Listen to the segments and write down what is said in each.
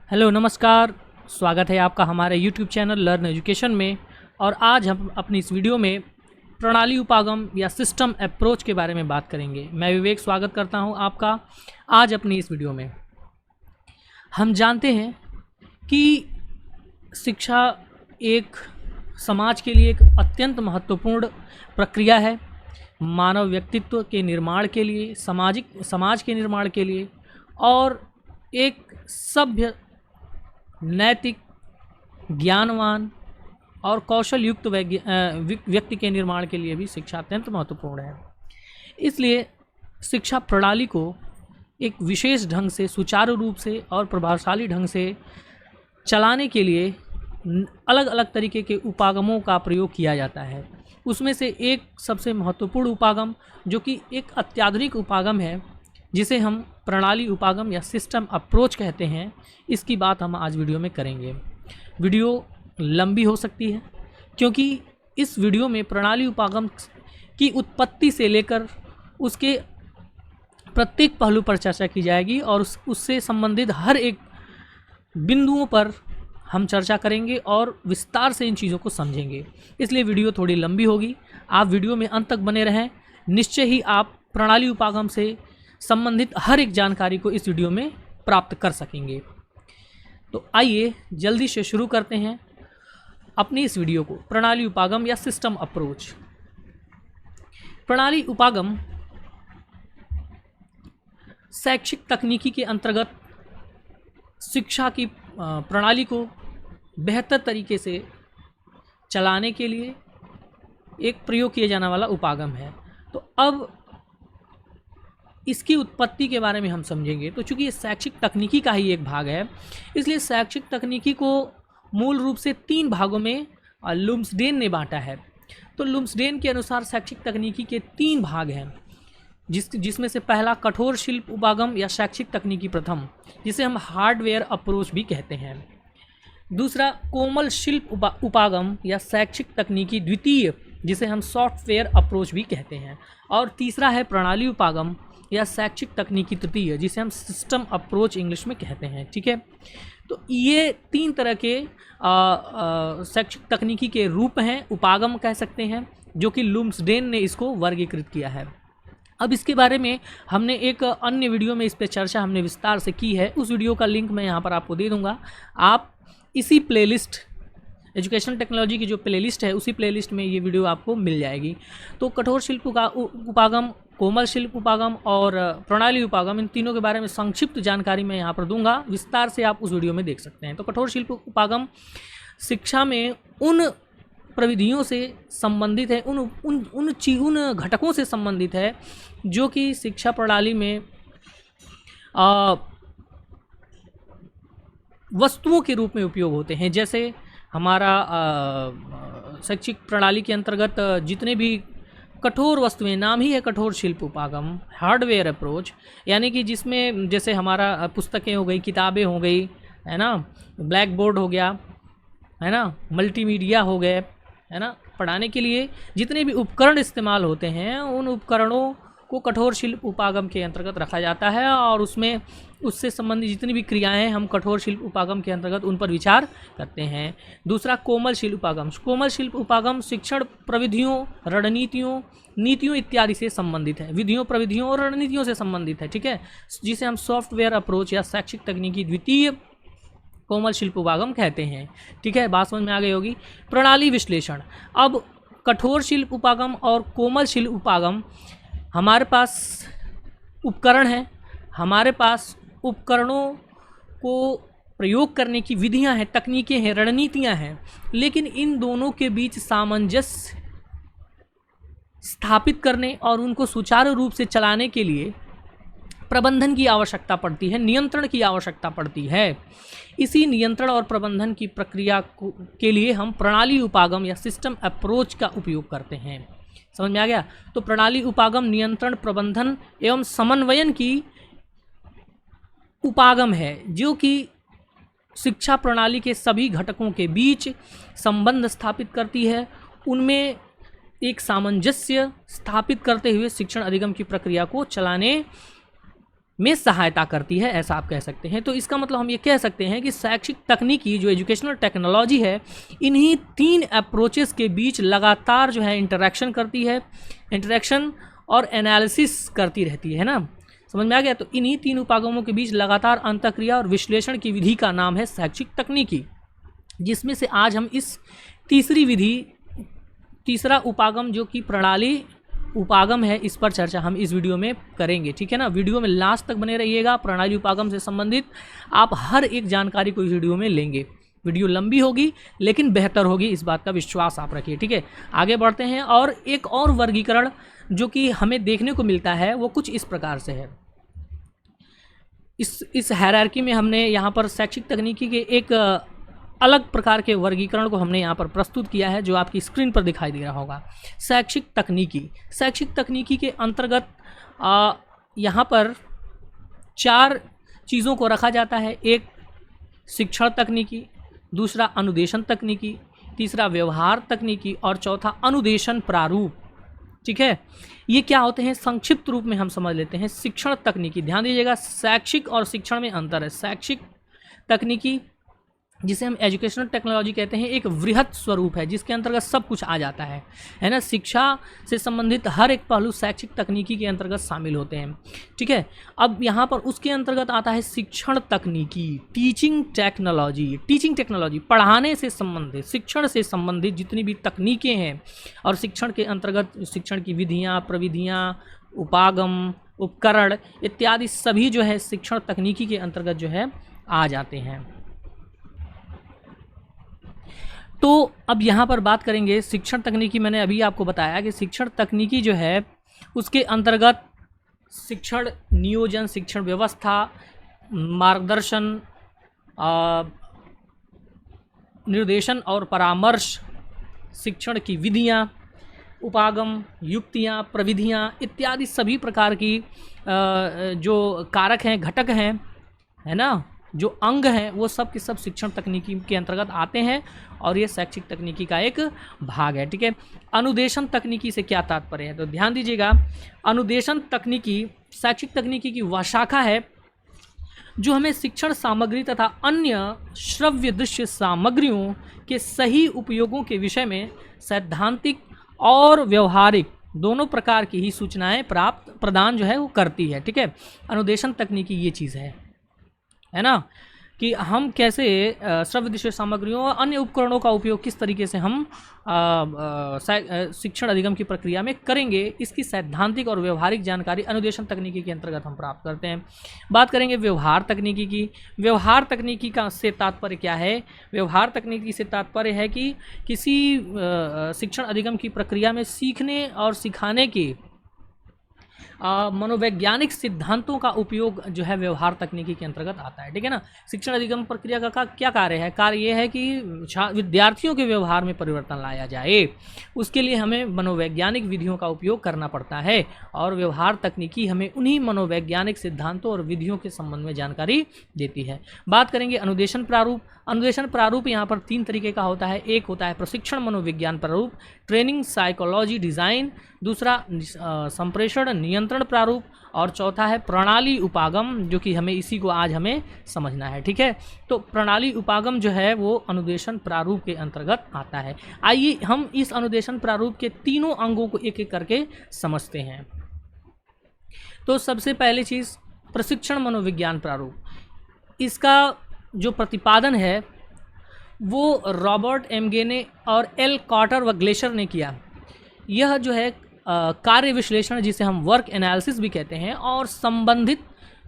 Hello नमस्कार। स्वागत है आपका हमारे यूट्यूब चैनल लर्न एजुकेशन में। और आज हम अपनी इस वीडियो में प्रणाली उपागम या सिस्टम अप्रोच के बारे में बात करेंगे। मैं विवेक स्वागत करता हूं आपका आज अपनी इस वीडियो में। हम जानते हैं कि शिक्षा एक समाज के लिए एक अत्यंत महत्वपूर्ण प्रक्रिया है। मानव व्यक्तित्व के निर्माण के लिए, समाज के निर्माण के लिए और एक सभ्य, नैतिक, ज्ञानवान और कौशल युक्त व्यक्ति के निर्माण के लिए भी शिक्षा अत्यंत महत्वपूर्ण है। इसलिए शिक्षा प्रणाली को एक विशेष ढंग से, सुचारू रूप से और प्रभावशाली ढंग से चलाने के लिए अलग अलग तरीके के उपागमों का प्रयोग किया जाता है। उसमें से एक सबसे महत्वपूर्ण उपागम, जो कि एक अत्याधुनिक उपागम है, जिसे हम प्रणाली उपागम या सिस्टम अप्रोच कहते हैं, इसकी बात हम आज वीडियो में करेंगे। वीडियो लंबी हो सकती है क्योंकि इस वीडियो में प्रणाली उपागम की उत्पत्ति से लेकर उसके प्रत्येक पहलू पर चर्चा की जाएगी और उससे संबंधित हर एक बिंदुओं पर हम चर्चा करेंगे और विस्तार से इन चीज़ों को समझेंगे। इसलिए वीडियो थोड़ी लंबी होगी। आप वीडियो में अंत तक बने रहें। निश्चय ही आप प्रणाली उपागम से संबंधित हर एक जानकारी को इस वीडियो में प्राप्त कर सकेंगे। तो आइए जल्दी से शुरू करते हैं अपनी इस वीडियो को। प्रणाली उपागम या सिस्टम अप्रोच। प्रणाली उपागम शैक्षिक तकनीकी के अंतर्गत शिक्षा की प्रणाली को बेहतर तरीके से चलाने के लिए एक प्रयोग किया जाने वाला उपागम है। तो अब इसकी उत्पत्ति के बारे में हम समझेंगे। तो चूंकि ये शैक्षिक तकनीकी का ही एक भाग है, इसलिए शैक्षिक तकनीकी को मूल रूप से 3 भागों में लुम्सडेन ने बांटा है। तो लुम्सडेन के अनुसार शैक्षिक तकनीकी के 3 भाग हैं, जिसमें से पहला कठोर शिल्प उपागम या शैक्षिक तकनीकी प्रथम, जिसे हम हार्डवेयर अप्रोच भी कहते हैं। दूसरा कोमल शिल्प उपागम या शैक्षिक तकनीकी द्वितीय, जिसे हम सॉफ्टवेयर अप्रोच भी कहते हैं। और तीसरा है प्रणाली उपागम या शैक्षिक तकनीकी तृतीय, जिसे हम सिस्टम अप्रोच इंग्लिश में कहते हैं। ठीक है, तो ये 3 तरह के शैक्षिक तकनीकी के रूप हैं, उपागम कह सकते हैं, जो कि लुम्सडेन ने इसको वर्गीकृत किया है। अब इसके बारे में हमने एक अन्य वीडियो में इस पर चर्चा हमने विस्तार से की है। उस वीडियो का लिंक मैं यहाँ पर आपको दे दूँगा। आप इसी प्लेलिस्ट, एजुकेशन टेक्नोलॉजी की जो प्लेलिस्ट है, उसी प्लेलिस्ट में ये वीडियो आपको मिल जाएगी। तो कठोर शिल्प उपागम, कोमल शिल्प उपागम और प्रणाली उपागम, इन तीनों के बारे में संक्षिप्त जानकारी मैं यहाँ पर दूंगा। विस्तार से आप उस वीडियो में देख सकते हैं। तो कठोर शिल्प उपागम शिक्षा में उन प्रविधियों से संबंधित है, उन घटकों से संबंधित है जो कि शिक्षा प्रणाली में वस्तुओं के रूप में उपयोग होते हैं। जैसे हमारा शैक्षिक प्रणाली के अंतर्गत जितने भी कठोर वस्तुएं, नाम ही है कठोर शिल्प उपागम, हार्डवेयर अप्रोच, यानी कि जिसमें जैसे हमारा पुस्तकें हो गई, किताबें हो गई, है ना, ब्लैक बोर्ड हो गया, है ना, मल्टीमीडिया हो गए, है ना, पढ़ाने के लिए जितने भी उपकरण इस्तेमाल होते हैं, उन उपकरणों को कठोर शिल्प उपागम के अंतर्गत रखा जाता है और उसमें उससे संबंधित जितनी भी क्रियाएं हम कठोर शिल्प उपागम के अंतर्गत उन पर विचार करते हैं। दूसरा कोमल शिल्प उपागम। कोमल शिल्प उपागम शिक्षण प्रविधियों, रणनीतियों, नीतियों इत्यादि से संबंधित है, विधियों, प्रविधियों और रणनीतियों से संबंधित है। ठीक है, जिसे हम सॉफ्टवेयर अप्रोच या शैक्षिक तकनीकी द्वितीय कोमल शिल्प उपागम कहते हैं। ठीक है, बात समझ में आ गई होगी। प्रणाली विश्लेषण। अब कठोर शिल्प उपागम और कोमल शिल्प उपागम, हमारे पास उपकरण हैं, हमारे पास उपकरणों को प्रयोग करने की विधियां हैं, तकनीकें हैं, रणनीतियां हैं, लेकिन इन दोनों के बीच सामंजस्य स्थापित करने और उनको सुचारू रूप से चलाने के लिए प्रबंधन की आवश्यकता पड़ती है, नियंत्रण की आवश्यकता पड़ती है। इसी नियंत्रण और प्रबंधन की प्रक्रिया के लिए हम प्रणाली उपागम या सिस्टम अप्रोच का उपयोग करते हैं। समझ में आ गया? तो प्रणाली उपागम नियंत्रण, प्रबंधन एवं समन्वयन की उपागम है, जो कि शिक्षा प्रणाली के सभी घटकों के बीच संबंध स्थापित करती है, उनमें एक सामंजस्य स्थापित करते हुए शिक्षण अधिगम की प्रक्रिया को चलाने में सहायता करती है, ऐसा आप कह सकते हैं। तो इसका मतलब हम ये कह सकते हैं कि शैक्षिक तकनीकी जो एजुकेशनल टेक्नोलॉजी है, इन्हीं 3 अप्रोचेस के बीच लगातार जो है इंटरेक्शन करती है, इंटरेक्शन और एनालिसिस करती रहती है ना, समझ में आ गया। तो इन्हीं 3 उपागमों के बीच लगातार अंतःक्रिया और विश्लेषण की विधि का नाम है शैक्षिक तकनीकी, जिसमें से आज हम इस तीसरी विधि, तीसरा उपागम जो कि प्रणाली उपागम है, इस पर चर्चा हम इस वीडियो में करेंगे, ठीक है ना। वीडियो में लास्ट तक बने रहिएगा। प्रणाली उपागम से संबंधित आप हर एक जानकारी को इस वीडियो में लेंगे। वीडियो लंबी होगी लेकिन बेहतर होगी, इस बात का विश्वास आप रखिए, ठीक है। आगे बढ़ते हैं। और एक और वर्गीकरण जो कि हमें देखने को मिलता है वो कुछ इस प्रकार से है। इस हायरार्की में हमने यहाँ पर शैक्षिक तकनीकी के एक अलग प्रकार के वर्गीकरण को हमने यहाँ पर प्रस्तुत किया है, जो आपकी स्क्रीन पर दिखाई दे रहा होगा। शैक्षिक तकनीकी के अंतर्गत यहाँ पर 4 चीज़ों को रखा जाता है। एक शिक्षण तकनीकी, दूसरा अनुदेशन तकनीकी, तीसरा व्यवहार तकनीकी और चौथा अनुदेशन प्रारूप, ठीक है। ये क्या होते हैं, संक्षिप्त रूप में हम समझ लेते हैं। शिक्षण तकनीकी, ध्यान दीजिएगा, शैक्षिक और शिक्षण में अंतर है। शैक्षिक तकनीकी, जिसे हम एजुकेशनल टेक्नोलॉजी कहते हैं, एक वृहत स्वरूप है जिसके अंतर्गत सब कुछ आ जाता है ना। शिक्षा से संबंधित हर एक पहलू शैक्षिक तकनीकी के अंतर्गत शामिल होते हैं, ठीक है। अब यहाँ पर उसके अंतर्गत आता है शिक्षण तकनीकी, टीचिंग टेक्नोलॉजी, पढ़ाने से संबंधित, शिक्षण से संबंधित जितनी भी तकनीकें हैं, और शिक्षण के अंतर्गत शिक्षण की विधियाँ, प्रविधियाँ, उपागम, उपकरण इत्यादि सभी जो है शिक्षण तकनीकी के अंतर्गत जो है आ जाते हैं। तो अब यहाँ पर बात करेंगे शिक्षण तकनीकी। मैंने अभी आपको बताया कि शिक्षण तकनीकी जो है उसके अंतर्गत शिक्षण नियोजन, शिक्षण व्यवस्था, मार्गदर्शन, निर्देशन और परामर्श, शिक्षण की विधियाँ, उपागम, युक्तियाँ, प्रविधियाँ इत्यादि सभी प्रकार की जो कारक हैं, घटक हैं, है ना, जो अंग हैं, वो सब के सब शिक्षण तकनीकी के अंतर्गत आते हैं और ये शैक्षिक तकनीकी का एक भाग है, ठीक है। अनुदेशन तकनीकी से क्या तात्पर्य है, तो ध्यान दीजिएगा, अनुदेशन तकनीकी शैक्षिक तकनीकी की वह शाखा है जो हमें शिक्षण सामग्री तथा अन्य श्रव्य दृश्य सामग्रियों के सही उपयोगों के विषय में सैद्धांतिक और व्यवहारिक दोनों प्रकार की ही सूचनाएं प्रदान जो है वो करती है, ठीक है। अनुदेशन तकनीकी ये चीज़ है ना, कि हम कैसे श्रव्य दृश्य सामग्रियों और अन्य उपकरणों का उपयोग किस तरीके से हम शिक्षण अधिगम की प्रक्रिया में करेंगे, इसकी सैद्धांतिक और व्यवहारिक जानकारी अनुदेशन तकनीकी के अंतर्गत हम प्राप्त करते हैं। बात करेंगे व्यवहार तकनीकी की। व्यवहार तकनीकी का से तात्पर्य क्या है, व्यवहार तकनीकी से तात्पर्य है कि किसी शिक्षण अधिगम की प्रक्रिया में सीखने और सिखाने की मनोवैज्ञानिक सिद्धांतों का उपयोग जो है व्यवहार तकनीकी के अंतर्गत आता है, ठीक है ना। शिक्षण अधिगम प्रक्रिया का क्या कार्य है, कार्य ये है कि विद्यार्थियों के व्यवहार में परिवर्तन लाया जाए, उसके लिए हमें मनोवैज्ञानिक विधियों का उपयोग करना पड़ता है, और व्यवहार तकनीकी हमें उन्हीं मनोवैज्ञानिक सिद्धांतों और विधियों के संबंध में जानकारी देती है। बात करेंगे अनुदेशन प्रारूप। अनुदेशन प्रारूप यहाँ पर 3 तरीके का होता है। एक होता है प्रशिक्षण मनोविज्ञान प्रारूप, ट्रेनिंग साइकोलॉजी डिज़ाइन, दूसरा संप्रेषण नियंत्रण प्रारूप, और चौथा है प्रणाली उपागम, जो कि हमें इसी को आज हमें समझना है, ठीक है। तो प्रणाली उपागम जो है वो अनुदेशन प्रारूप के अंतर्गत आता है। आइए हम इस अनुदेशन प्रारूप के तीनों अंगों को एक एक करके समझते हैं। तो सबसे पहली चीज़ प्रशिक्षण मनोविज्ञान प्रारूप। इसका जो प्रतिपादन है वो रॉबर्ट एम गेने और एल कॉटर व ग्लेशर ने किया। यह जो है कार्य विश्लेषण, जिसे हम वर्क एनालिसिस भी कहते हैं, और संबंधित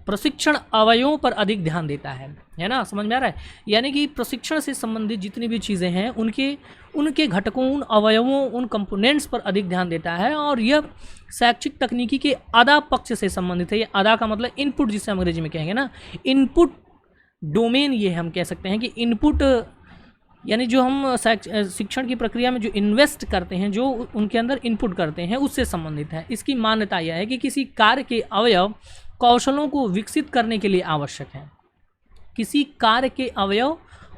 प्रशिक्षण अवयवों पर अधिक ध्यान देता है ना, समझ में आ रहा है। यानी कि प्रशिक्षण से संबंधित जितनी भी चीज़ें हैं उनके घटकों, उन अवयवों, उन कंपोनेंट्स पर अधिक ध्यान देता है, और यह शैक्षिक तकनीकी के अदा पक्ष से संबंधित है। ये अदा का मतलब इनपुट, जिसे अंग्रेजी में कहेंगे ना, इनपुट डोमेन, ये हम कह सकते हैं कि इनपुट यानी जो हम शिक्षण की प्रक्रिया में जो इन्वेस्ट करते हैं, जो उनके अंदर इनपुट करते हैं, उससे संबंधित है। इसकी मान्यता यह है कि किसी कार्य के अवयव कौशलों को विकसित करने के लिए आवश्यक है। किसी कार्य के अवयव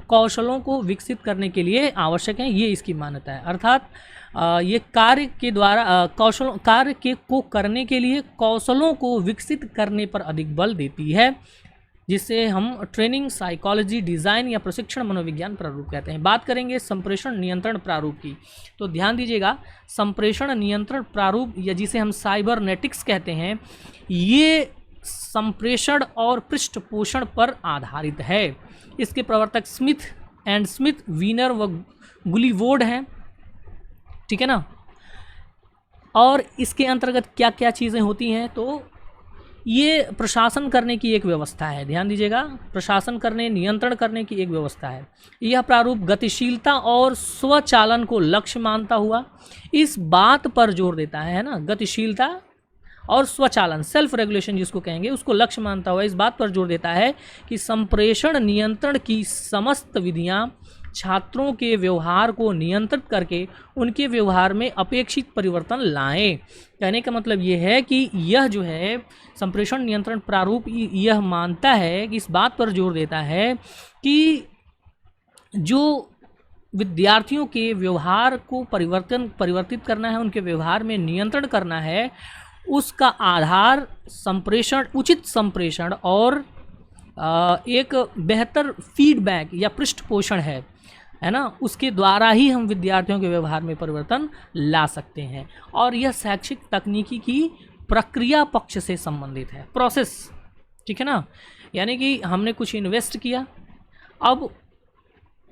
कौशलों को विकसित करने के लिए आवश्यक हैं, ये इसकी मान्यता है। अर्थात ये कार्य के द्वारा कार्य के को करने के लिए कौशलों को विकसित करने पर अधिक बल देती है, जिसे हम ट्रेनिंग, साइकोलॉजी, डिज़ाइन या प्रशिक्षण मनोविज्ञान प्रारूप कहते हैं। बात करेंगे संप्रेषण नियंत्रण प्रारूप की, तो ध्यान दीजिएगा, संप्रेषण नियंत्रण प्रारूप या जिसे हम साइबरनेटिक्स कहते हैं, ये संप्रेषण और पृष्ठपोषण पर आधारित है। इसके प्रवर्तक स्मिथ, वीनर व गुलीवोर्ड हैं, ठीक है ना। और इसके अंतर्गत क्या क्या चीज़ें होती हैं, तो ये प्रशासन करने की एक व्यवस्था है। ध्यान दीजिएगा, प्रशासन करने, नियंत्रण करने की एक व्यवस्था है। यह प्रारूप गतिशीलता और स्वचालन को लक्ष्य मानता हुआ इस बात पर जोर देता है ना, गतिशीलता और स्वचालन, सेल्फ रेगुलेशन जिसको कहेंगे, उसको लक्ष्य मानता हुआ इस बात पर जोर देता है कि संप्रेषण नियंत्रण की समस्त विधियां छात्रों के व्यवहार को नियंत्रित करके उनके व्यवहार में अपेक्षित परिवर्तन लाएं। कहने का मतलब ये है कि यह जो है संप्रेषण नियंत्रण प्रारूप यह मानता है कि इस बात पर जोर देता है कि जो विद्यार्थियों के व्यवहार को परिवर्तित करना है, उनके व्यवहार में नियंत्रण करना है, उसका आधार संप्रेषण, उचित संप्रेषण और एक बेहतर फीडबैक या पृष्ठपोषण है ना, उसके द्वारा ही हम विद्यार्थियों के व्यवहार में परिवर्तन ला सकते हैं। और यह शैक्षिक तकनीकी की प्रक्रिया पक्ष से संबंधित है, प्रोसेस, ठीक है ना। यानी कि हमने कुछ इन्वेस्ट किया, अब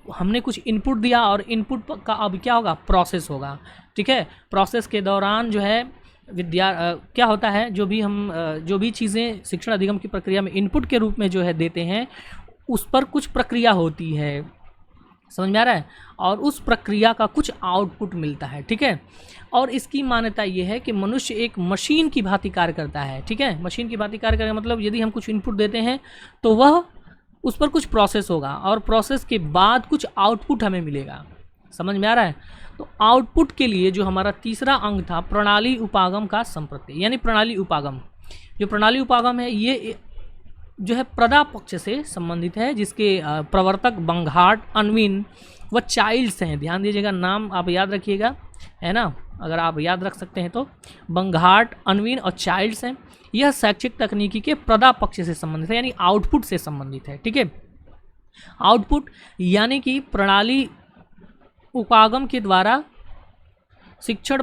हमने कुछ इनपुट दिया और इनपुट का अब क्या होगा, प्रोसेस होगा, ठीक है। प्रोसेस के दौरान जो है क्या होता है, जो भी चीज़ें शिक्षण अधिगम की प्रक्रिया में इनपुट के रूप में जो है देते हैं, उस पर कुछ प्रक्रिया होती है, समझ में आ रहा है, और उस प्रक्रिया का कुछ आउटपुट मिलता है, ठीक है। और इसकी मान्यता ये है कि मनुष्य एक मशीन की भांति कार्य करता है, ठीक है। मशीन की भांति कार्य करने मतलब यदि हम कुछ इनपुट देते हैं तो वह उस पर कुछ प्रोसेस होगा और प्रोसेस के बाद कुछ आउटपुट हमें मिलेगा, समझ में आ रहा है। तो आउटपुट के लिए जो हमारा तीसरा अंग था, प्रणाली उपागम का संप्रत्यय, यानी प्रणाली उपागम। जो प्रणाली उपागम है ये जो है प्रदा पक्ष से संबंधित है, जिसके प्रवर्तक बंघाट, अनविन व चाइल्ड्स हैं। ध्यान दीजिएगा, नाम आप याद रखिएगा, है ना, अगर आप याद रख सकते हैं तो बंघाट, अनविन और चाइल्ड्स हैं। यह शैक्षिक तकनीकी के प्रदा पक्ष से संबंधित है, यानी आउटपुट से संबंधित है, ठीक है। आउटपुट यानी कि प्रणाली उपागम के द्वारा शिक्षण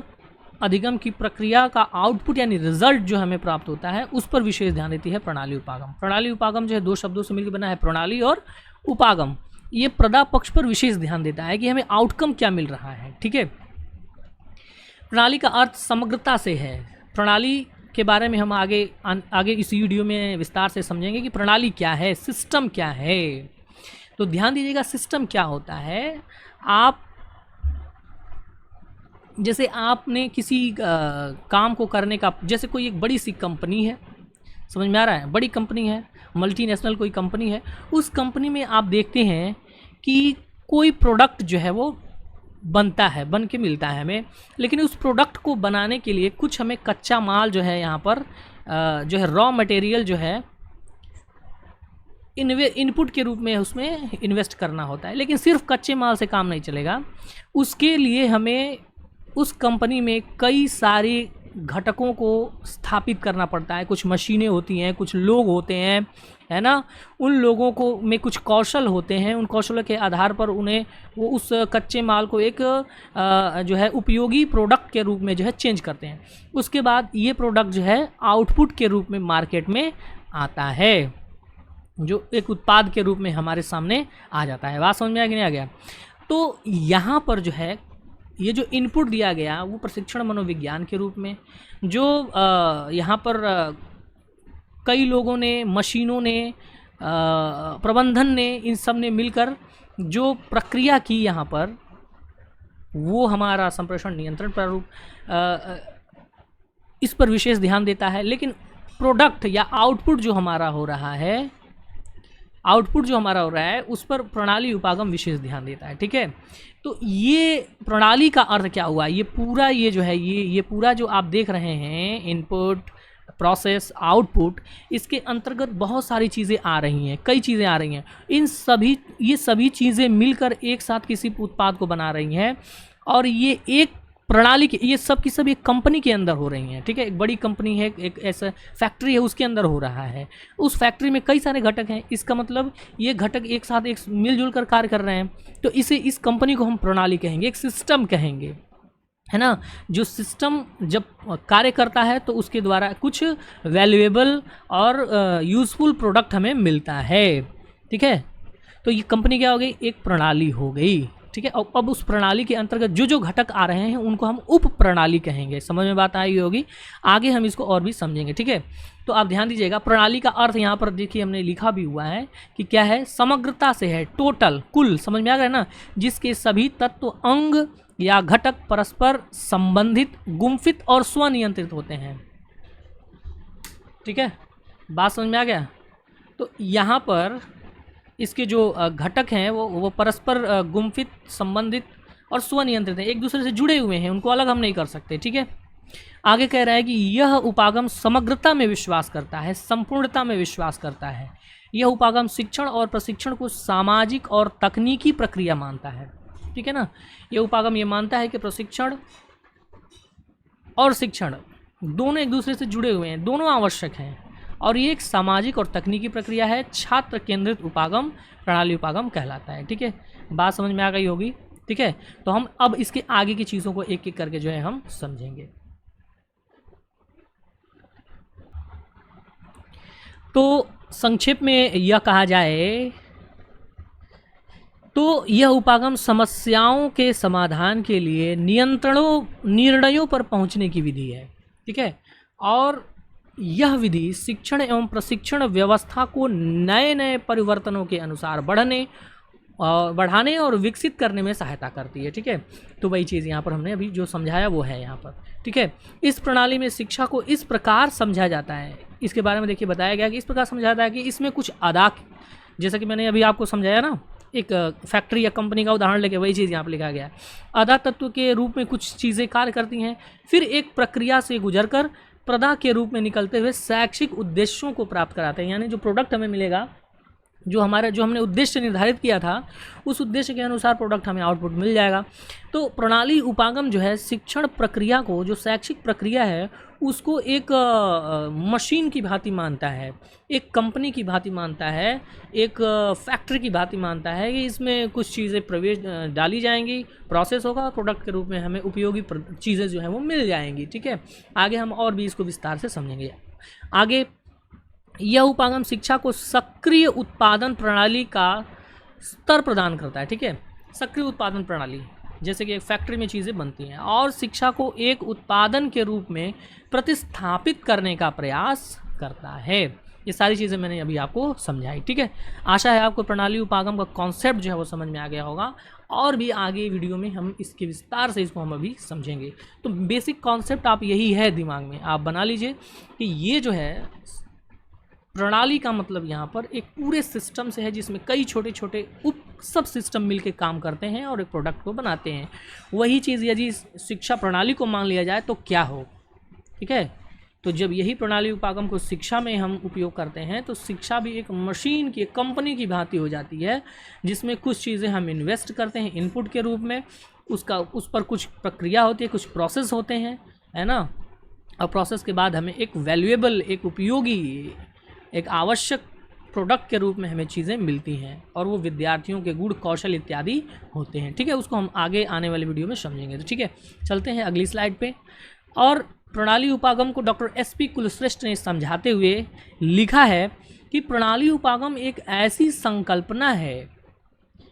अधिगम की प्रक्रिया का आउटपुट यानी रिजल्ट जो हमें प्राप्त होता है, उस पर विशेष ध्यान देती है प्रणाली उपागम। प्रणाली उपागम जो है दो शब्दों से मिलकर बना है, प्रणाली और उपागम। ये प्रदा पक्ष पर विशेष ध्यान देता है कि हमें आउटकम क्या मिल रहा है, ठीक है। प्रणाली का अर्थ समग्रता से है। प्रणाली के बारे में हम आगे इस वीडियो में विस्तार से समझेंगे कि प्रणाली क्या है, सिस्टम क्या है। तो ध्यान दीजिएगा, सिस्टम क्या होता है। आप जैसे आपने किसी काम को करने का, जैसे कोई एक बड़ी सी कंपनी है, समझ में आ रहा है, बड़ी कंपनी है, मल्टीनेशनल कोई कंपनी है, उस कंपनी में आप देखते हैं कि कोई प्रोडक्ट जो है वो बनता है, बन के मिलता है हमें, लेकिन उस प्रोडक्ट को बनाने के लिए कुछ हमें कच्चा माल जो है यहाँ पर जो है रॉ मटेरियल जो है इनपुट के रूप में उसमें इन्वेस्ट करना होता है। लेकिन सिर्फ कच्चे माल से काम नहीं चलेगा, उसके लिए हमें उस कंपनी में कई सारे घटकों को स्थापित करना पड़ता है। कुछ मशीनें होती हैं, कुछ लोग होते हैं, है ना, उन लोगों को में कुछ कौशल होते हैं, उन कौशलों के आधार पर उन्हें वो उस कच्चे माल को एक जो है उपयोगी प्रोडक्ट के रूप में जो है चेंज करते हैं। उसके बाद ये प्रोडक्ट जो है आउटपुट के रूप में मार्केट में आता है, जो एक उत्पाद के रूप में हमारे सामने आ जाता है। बात समझ में आ गया नहीं आ गया। तो यहाँ पर जो है ये जो इनपुट दिया गया वो प्रशिक्षण मनोविज्ञान के रूप में, जो यहाँ पर कई लोगों ने, मशीनों ने, प्रबंधन ने, इन सब ने मिलकर जो प्रक्रिया की यहाँ पर, वो हमारा संप्रेषण नियंत्रण प्रारूप इस पर विशेष ध्यान देता है। लेकिन प्रोडक्ट या आउटपुट जो हमारा हो रहा है, उस पर प्रणाली उपागम विशेष ध्यान देता है, ठीक है। तो ये प्रणाली का अर्थ क्या हुआ, ये पूरा ये जो है ये पूरा जो आप देख रहे हैं, इनपुट, प्रोसेस, आउटपुट, इसके अंतर्गत बहुत सारी चीज़ें आ रही हैं, कई चीज़ें आ रही हैं। ये सभी चीज़ें मिलकर एक साथ किसी उत्पाद को बना रही हैं और ये एक प्रणाली की, ये सब की सब एक कंपनी के अंदर हो रही हैं, ठीक है। एक बड़ी कंपनी है, एक ऐसा फैक्ट्री है, उसके अंदर हो रहा है। उस फैक्ट्री में कई सारे घटक हैं, इसका मतलब ये घटक एक साथ एक मिलजुल कर कार्य कर रहे हैं, तो इस कंपनी को हम प्रणाली कहेंगे, एक सिस्टम कहेंगे, है ना। जो सिस्टम जब कार्य करता है तो उसके द्वारा कुछ वैल्यूएबल और यूज़फुल प्रोडक्ट हमें मिलता है, ठीक है। तो ये कंपनी क्या हो गई, एक प्रणाली हो गई, ठीक है। और अब उस प्रणाली के अंतर्गत जो जो घटक आ रहे हैं उनको हम उप प्रणाली कहेंगे। समझ में बात आई होगी, आगे हम इसको और भी समझेंगे, ठीक है। तो आप ध्यान दीजिएगा, प्रणाली का अर्थ यहाँ पर देखिए हमने लिखा भी हुआ है कि क्या है, समग्रता से है, टोटल, कुल, समझ में आ गया ना, जिसके सभी तत्व, अंग या घटक परस्पर संबंधित, गुम्फित और स्वनियंत्रित होते हैं, ठीक है। बात समझ में आ गया। तो यहाँ पर इसके जो घटक हैं वो परस्पर गुम्फित, संबंधित और स्वनियंत्रित हैं, एक दूसरे से जुड़े हुए हैं, उनको अलग हम नहीं कर सकते, ठीक है। आगे कह रहा है कि यह उपागम समग्रता में विश्वास करता है, संपूर्णता में विश्वास करता है। यह उपागम शिक्षण और प्रशिक्षण को सामाजिक और तकनीकी प्रक्रिया मानता है, ठीक है ना। यह उपागम ये मानता है कि प्रशिक्षण और शिक्षण दोनों एक दूसरे से जुड़े हुए हैं, दोनों आवश्यक हैं, और ये एक सामाजिक और तकनीकी प्रक्रिया है। छात्र केंद्रित उपागम प्रणाली उपागम कहलाता है, ठीक है। बात समझ में आ गई होगी, ठीक है। तो हम अब इसके आगे की चीज़ों को एक एक करके जो है हम समझेंगे। तो संक्षेप में यह कहा जाए तो यह उपागम समस्याओं के समाधान के लिए निर्णयों पर पहुंचने की विधि है, ठीक है। और यह विधि शिक्षण एवं प्रशिक्षण व्यवस्था को नए नए परिवर्तनों के अनुसार बढ़ाने और विकसित करने में सहायता करती है, ठीक है। तो वही चीज़ यहाँ पर हमने अभी जो समझाया वो है यहाँ पर, ठीक है। इस प्रणाली में शिक्षा को इस प्रकार समझा जाता है, इसके बारे में देखिए बताया गया कि इस प्रकार समझा जाता है कि इसमें कुछ अदा, जैसा कि मैंने अभी आपको समझाया ना, एक फैक्ट्री या कंपनी का उदाहरण लेके वही चीज़ यहाँ पर लिखा गया है। आधा तत्व के रूप में कुछ चीज़ें कार्य करती हैं, फिर एक प्रक्रिया से गुजरकर प्रदा के रूप में निकलते हुए शैक्षिक उद्देश्यों को प्राप्त कराते हैं। यानी जो प्रोडक्ट हमें मिलेगा, जो हमने उद्देश्य निर्धारित किया था, उस उद्देश्य के अनुसार प्रोडक्ट हमें आउटपुट मिल जाएगा। तो प्रणाली उपागम जो है शिक्षण प्रक्रिया को, जो शैक्षिक प्रक्रिया है, उसको एक मशीन की भांति मानता है, एक कंपनी की भांति मानता है, एक फैक्ट्री की भांति मानता है कि इसमें कुछ चीज़ें प्रवेश डाली जाएंगी, प्रोसेस होगा, प्रोडक्ट के रूप में हमें उपयोगी चीज़ें जो हैं वो मिल जाएंगी, ठीक है। आगे हम और भी इसको विस्तार से समझेंगे। आगे यह उपागम शिक्षा को सक्रिय उत्पादन प्रणाली का स्तर प्रदान करता है, ठीक है। सक्रिय उत्पादन प्रणाली, जैसे कि एक फैक्ट्री में चीज़ें बनती हैं, और शिक्षा को एक उत्पादन के रूप में प्रतिस्थापित करने का प्रयास करता है। ये सारी चीज़ें मैंने अभी आपको समझाई, ठीक है। आशा है आपको प्रणाली उपागम का कॉन्सेप्ट जो है वो समझ में आ गया होगा, और भी आगे वीडियो में हम इसके विस्तार से इसको हम अभी समझेंगे। तो बेसिक कॉन्सेप्ट आप यही है दिमाग में आप बना लीजिए कि ये जो है प्रणाली का मतलब यहाँ पर एक पूरे सिस्टम से है, जिसमें कई छोटे छोटे उप सब सिस्टम मिलके काम करते हैं और एक प्रोडक्ट को बनाते हैं। वही चीज़ यदि शिक्षा प्रणाली को मान लिया जाए तो क्या हो, ठीक है। तो जब यही प्रणाली उपागम को शिक्षा में हम उपयोग करते हैं तो शिक्षा भी एक मशीन की, एक कंपनी की भांति हो जाती है, जिसमें कुछ चीज़ें हम इन्वेस्ट करते हैं इनपुट के रूप में, उस पर कुछ प्रक्रिया होती है, कुछ प्रोसेस होते हैं, है ना। और प्रोसेस के बाद हमें एक वैल्यूएबल, एक उपयोगी, एक आवश्यक प्रोडक्ट के रूप में हमें चीज़ें मिलती हैं, और वो विद्यार्थियों के गुण, कौशल इत्यादि होते हैं, ठीक है। उसको हम आगे आने वाले वीडियो में समझेंगे। तो ठीक है, चलते हैं अगली स्लाइड पे। और प्रणाली उपागम को डॉक्टर SP कुलश्रेष्ठ ने समझाते हुए लिखा है कि प्रणाली उपागम एक ऐसी संकल्पना है,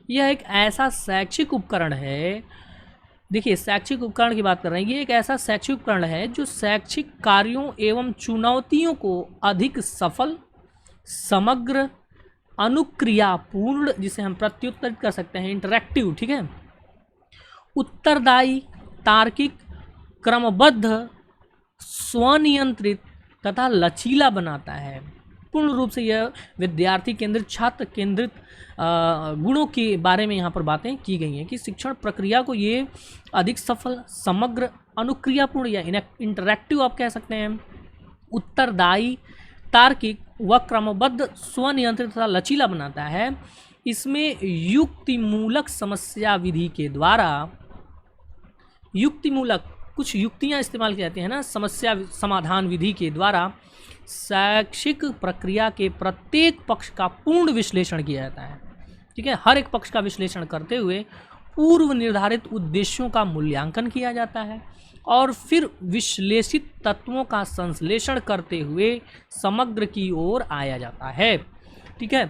यह एक ऐसा शैक्षिक उपकरण है। देखिए, शैक्षिक उपकरण की बात कर रहे हैं, ये एक ऐसा शैक्षिक उपकरण है जो शैक्षिक कार्यों एवं चुनौतियों को अधिक सफल, समग्र, अनुक्रियापूर्ण, जिसे हम प्रत्युत्तरित कर सकते हैं, इंटरैक्टिव, ठीक है, उत्तरदायी, तार्किक, क्रमबद्ध, स्वनियंत्रित तथा लचीला बनाता है। पूर्ण रूप से यह विद्यार्थी केंद्रित, छात्र केंद्रित गुणों के बारे में यहाँ पर बातें की गई हैं कि शिक्षण प्रक्रिया को ये अधिक सफल, समग्र, अनुक्रियापूर्ण या इंटरैक्टिव आप कह सकते हैं, उत्तरदायी, तार्किक व क्रमबद्ध, स्वनियंत्रित तथा लचीला बनाता है। इसमें युक्तिमूलक समस्या विधि के द्वारा, युक्तिमूलक कुछ युक्तियां इस्तेमाल की जाती हैं ना, समस्या समाधान विधि के द्वारा शैक्षिक प्रक्रिया के प्रत्येक पक्ष का पूर्ण विश्लेषण किया जाता है। ठीक है, हर एक पक्ष का विश्लेषण करते हुए पूर्व निर्धारित उद्देश्यों का मूल्यांकन किया जाता है और फिर विश्लेषित तत्वों का संश्लेषण करते हुए समग्र की ओर आया जाता है। ठीक है,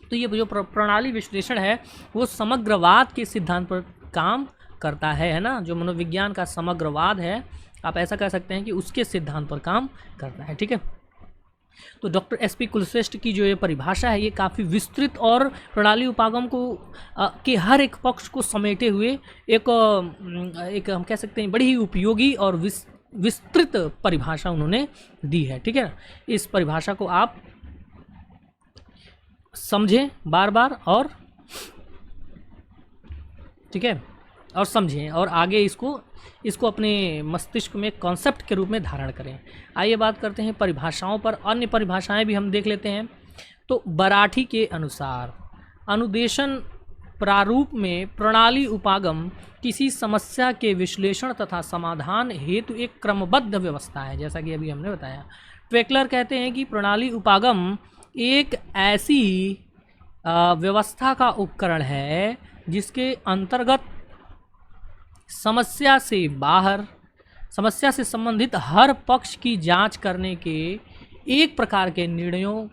तो ये जो प्रणाली विश्लेषण है वो समग्रवाद के सिद्धांत पर काम करता है ना, जो मनोविज्ञान का समग्रवाद है, आप ऐसा कह सकते हैं कि उसके सिद्धांत पर काम करता है। ठीक है, तो डॉक्टर एसपी कुलश्रेष्ठ की जो ये परिभाषा है ये काफ़ी विस्तृत और प्रणाली उपागम को के हर एक पक्ष को समेटे हुए एक हम कह सकते हैं बड़ी ही उपयोगी और विस्तृत परिभाषा उन्होंने दी है। ठीक है, इस परिभाषा को आप समझें बार बार और ठीक है और समझें और आगे इसको अपने मस्तिष्क में कॉन्सेप्ट के रूप में धारण करें। आइए बात करते हैं परिभाषाओं पर। अन्य परिभाषाएं भी हम देख लेते हैं। तो बराठी के अनुसार अनुदेशन प्रारूप में प्रणाली उपागम किसी समस्या के विश्लेषण तथा समाधान हेतु एक क्रमबद्ध व्यवस्था है, जैसा कि अभी हमने बताया। ट्वेकलर कहते हैं कि प्रणाली उपागम एक ऐसी व्यवस्था का उपकरण है जिसके अंतर्गत समस्या से संबंधित हर पक्ष की जांच करने के एक प्रकार के निर्णयों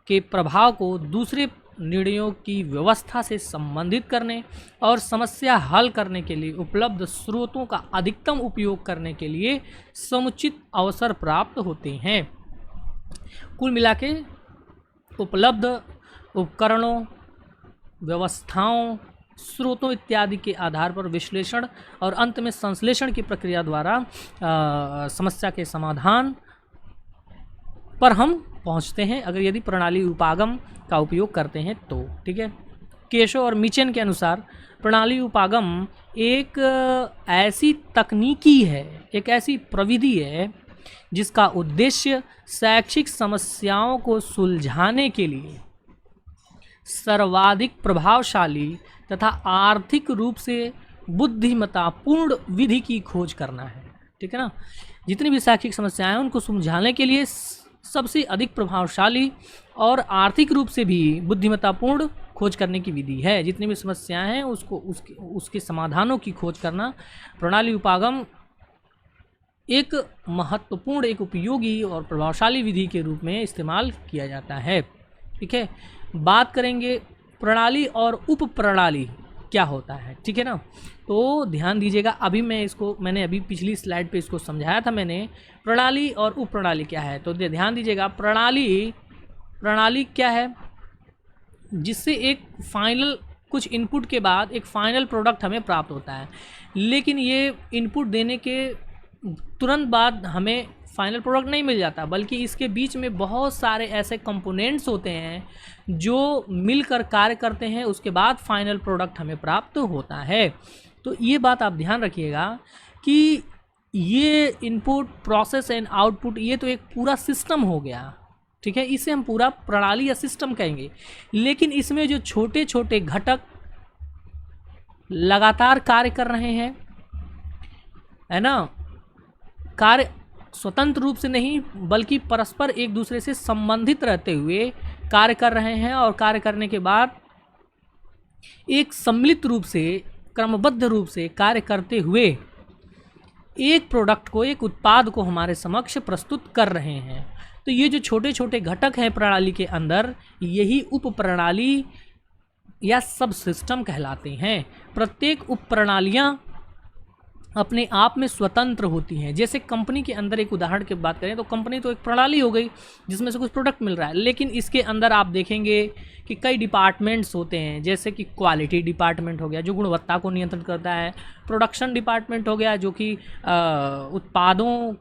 के प्रभाव को दूसरे निर्णयों की व्यवस्था से संबंधित करने और समस्या हल करने के लिए उपलब्ध स्रोतों का अधिकतम उपयोग करने के लिए समुचित अवसर प्राप्त होते हैं। कुल मिला के उपलब्ध उपकरणों, व्यवस्थाओं, स्रोतों इत्यादि के आधार पर विश्लेषण और अंत में संश्लेषण की प्रक्रिया द्वारा समस्या के समाधान पर हम पहुंचते हैं, अगर यदि प्रणाली उपागम का उपयोग करते हैं तो। ठीक है, केशव और मिचेन के अनुसार प्रणाली उपागम एक ऐसी तकनीकी है, एक ऐसी प्रविधि है जिसका उद्देश्य शैक्षिक समस्याओं को सुलझाने के लिए सर्वाधिक प्रभावशाली तथा आर्थिक रूप से बुद्धिमत्तापूर्ण विधि की खोज करना है। ठीक है ना, जितनी भी शैक्षिक समस्याएं हैं उनको सुलझाने के लिए सबसे अधिक प्रभावशाली और आर्थिक रूप से भी बुद्धिमत्तापूर्ण खोज करने की विधि है। जितनी भी समस्याएं हैं उसके समाधानों की खोज करना प्रणाली उपागम एक महत्वपूर्ण, एक उपयोगी और प्रभावशाली विधि के रूप में इस्तेमाल किया जाता है। ठीक है, बात करेंगे प्रणाली और उप प्रणाली क्या होता है। ठीक है ना, तो ध्यान दीजिएगा, मैंने अभी पिछली स्लाइड पे इसको समझाया था मैंने, प्रणाली और उप प्रणाली क्या है। तो ध्यान दीजिएगा, प्रणाली क्या है, जिससे एक फाइनल कुछ इनपुट के बाद एक फाइनल प्रोडक्ट हमें प्राप्त होता है, लेकिन ये इनपुट देने के तुरंत बाद हमें फाइनल प्रोडक्ट नहीं मिल जाता, बल्कि इसके बीच में बहुत सारे ऐसे कंपोनेंट्स होते हैं जो मिलकर कार्य करते हैं, उसके बाद फाइनल प्रोडक्ट हमें प्राप्त होता है। तो ये बात आप ध्यान रखिएगा कि ये इनपुट, प्रोसेस एंड आउटपुट, ये तो एक पूरा सिस्टम हो गया। ठीक है, इसे हम पूरा प्रणाली या सिस्टम कहेंगे, लेकिन इसमें जो छोटे छोटे घटक लगातार कार्य कर रहे हैं, है ना, कार्य स्वतंत्र रूप से नहीं बल्कि परस्पर एक दूसरे से संबंधित रहते हुए कार्य कर रहे हैं, और कार्य करने के बाद एक सम्मिलित रूप से, क्रमबद्ध रूप से कार्य करते हुए एक प्रोडक्ट को, एक उत्पाद को हमारे समक्ष प्रस्तुत कर रहे हैं। तो ये जो छोटे छोटे घटक हैं प्रणाली के अंदर, यही उप प्रणाली या सब सिस्टम कहलाते हैं। प्रत्येक उप प्रणालियाँ अपने आप में स्वतंत्र होती हैं। जैसे कंपनी के अंदर एक उदाहरण की बात करें तो कंपनी तो एक प्रणाली हो गई जिसमें से कुछ प्रोडक्ट मिल रहा है, लेकिन इसके अंदर आप देखेंगे कि कई डिपार्टमेंट्स होते हैं, जैसे कि क्वालिटी डिपार्टमेंट हो गया जो गुणवत्ता को नियंत्रित करता है, प्रोडक्शन डिपार्टमेंट हो गया जो कि उत्पादों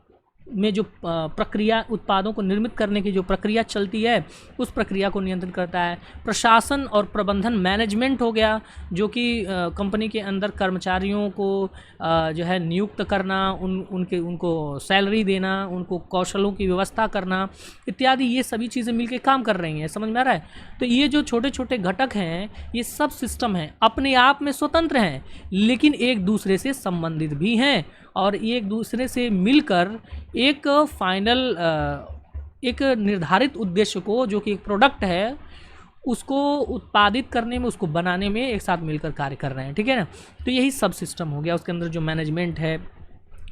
में जो प्रक्रिया, उत्पादों को निर्मित करने की जो प्रक्रिया चलती है उस प्रक्रिया को नियंत्रित करता है। प्रशासन और प्रबंधन, मैनेजमेंट हो गया, जो कि कंपनी के अंदर कर्मचारियों को जो है नियुक्त करना, उनको सैलरी देना, उनको कौशलों की व्यवस्था करना इत्यादि, ये सभी चीज़ें मिलके काम कर रही हैं। समझ में आ रहा है? तो ये जो छोटे छोटे घटक हैं ये सब सिस्टम हैं, अपने आप में स्वतंत्र हैं लेकिन एक दूसरे से संबंधित भी हैं और एक दूसरे से मिलकर एक फाइनल, एक निर्धारित उद्देश्य को, जो कि एक प्रोडक्ट है, उसको उत्पादित करने में, उसको बनाने में एक साथ मिलकर कार्य कर रहे हैं। ठीक है ना? तो यही सब सिस्टम हो गया। उसके अंदर जो मैनेजमेंट है,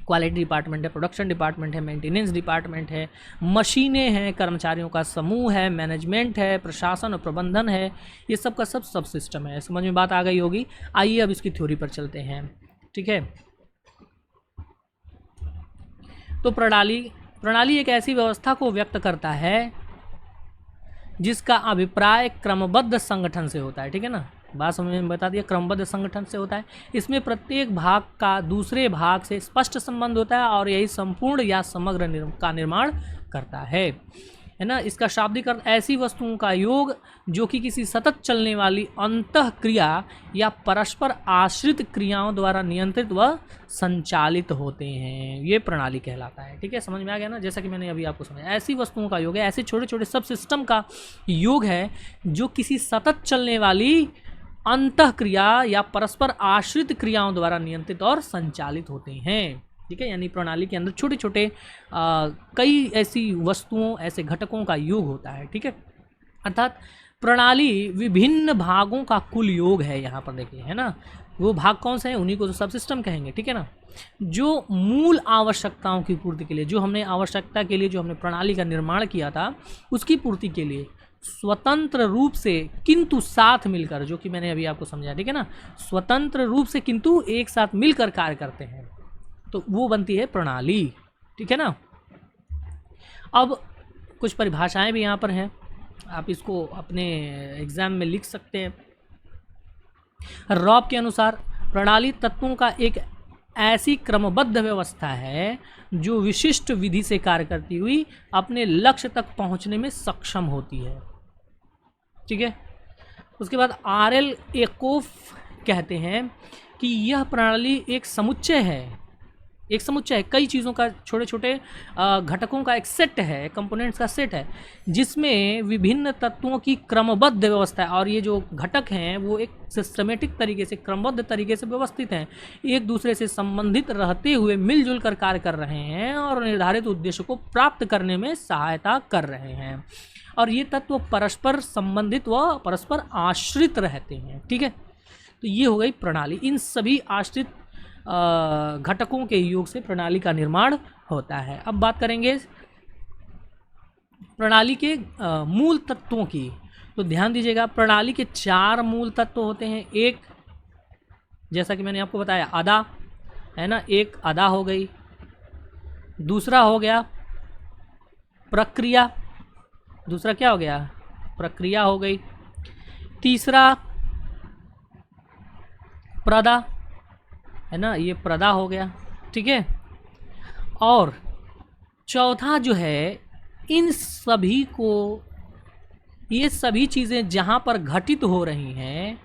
क्वालिटी डिपार्टमेंट है, प्रोडक्शन डिपार्टमेंट है, मेंटेनेंस डिपार्टमेंट है, मशीनें हैं, कर्मचारियों का समूह है, मैनेजमेंट है, प्रशासन और प्रबंधन है, ये सब का सब सिस्टम है। समझ में बात आ गई होगी। आइए अब इसकी थ्योरी पर चलते हैं। ठीक है? तो प्रणाली एक ऐसी व्यवस्था को व्यक्त करता है जिसका अभिप्राय क्रमबद्ध संगठन से होता है। ठीक है ना? बात समझ में बता दिया, क्रमबद्ध संगठन से होता है। इसमें प्रत्येक भाग का दूसरे भाग से स्पष्ट संबंध होता है और यही संपूर्ण या समग्र का निर्माण करता है ना? इसका शाब्दिक अर्थ ऐसी वस्तुओं का योग जो कि किसी सतत चलने वाली अंतः क्रिया या परस्पर आश्रित क्रियाओं द्वारा नियंत्रित व संचालित होते हैं, ये प्रणाली कहलाता है। ठीक है? समझ में आ गया ना? जैसा कि मैंने अभी आपको समझाया, ऐसी वस्तुओं का योग है, ऐसे छोटे छोटे सब सिस्टम का योग है जो किसी सतत चलने वाली अंतः क्रिया या परस्पर आश्रित क्रियाओं द्वारा नियंत्रित और संचालित होते हैं। ठीक है? यानी प्रणाली के अंदर छोटे छोटे कई ऐसी वस्तुओं, ऐसे घटकों का योग होता है। ठीक है? अर्थात प्रणाली विभिन्न भागों का कुल योग है। यहाँ पर देखिए, है ना? वो भाग कौन से हैं, उन्हीं को तो सब सिस्टम कहेंगे। ठीक है ना? जो मूल आवश्यकताओं की पूर्ति के लिए, जो हमने आवश्यकता के लिए जो हमने प्रणाली का निर्माण किया था, उसकी पूर्ति के लिए स्वतंत्र रूप से किंतु साथ मिलकर, जो कि मैंने अभी आपको समझाया, ठीक है ना, स्वतंत्र रूप से किंतु एक साथ मिलकर कार्य करते हैं, तो वो बनती है प्रणाली। ठीक है ना? अब कुछ परिभाषाएं भी यहाँ पर हैं, आप इसको अपने एग्जाम में लिख सकते हैं। रॉब के अनुसार प्रणाली तत्वों का एक ऐसी क्रमबद्ध व्यवस्था है जो विशिष्ट विधि से कार्य करती हुई अपने लक्ष्य तक पहुंचने में सक्षम होती है। ठीक है? उसके बाद आरएल एकोफ कहते हैं कि यह प्रणाली एक समुच्चय है, एक समुच्चय है, कई चीज़ों का, छोटे छोटे घटकों का एक सेट है, कंपोनेंट्स का सेट है, जिसमें विभिन्न तत्वों की क्रमबद्ध व्यवस्था है। और ये जो घटक हैं वो एक सिस्टमेटिक तरीके से, क्रमबद्ध तरीके से व्यवस्थित हैं, एक दूसरे से संबंधित रहते हुए मिलजुल कर कार्य कर रहे हैं और निर्धारित उद्देश्य को प्राप्त करने में सहायता कर रहे हैं। और ये तत्व परस्पर संबंधित व परस्पर आश्रित रहते हैं। ठीक है? तो ये हो गई प्रणाली। इन सभी आश्रित घटकों के योग से प्रणाली का निर्माण होता है। अब बात करेंगे प्रणाली के मूल तत्वों की। तो ध्यान दीजिएगा, प्रणाली के 4 मूल तत्व होते हैं। एक, जैसा कि मैंने आपको बताया, अदा है ना, एक अदा हो गई। दूसरा हो गया प्रक्रिया, दूसरा क्या हो गया, प्रक्रिया हो गई। तीसरा प्रदा है ना, ये प्रदा हो गया। ठीक है? और चौथा जो है, इन सभी को, ये सभी चीज़ें जहाँ पर घटित हो रही हैं,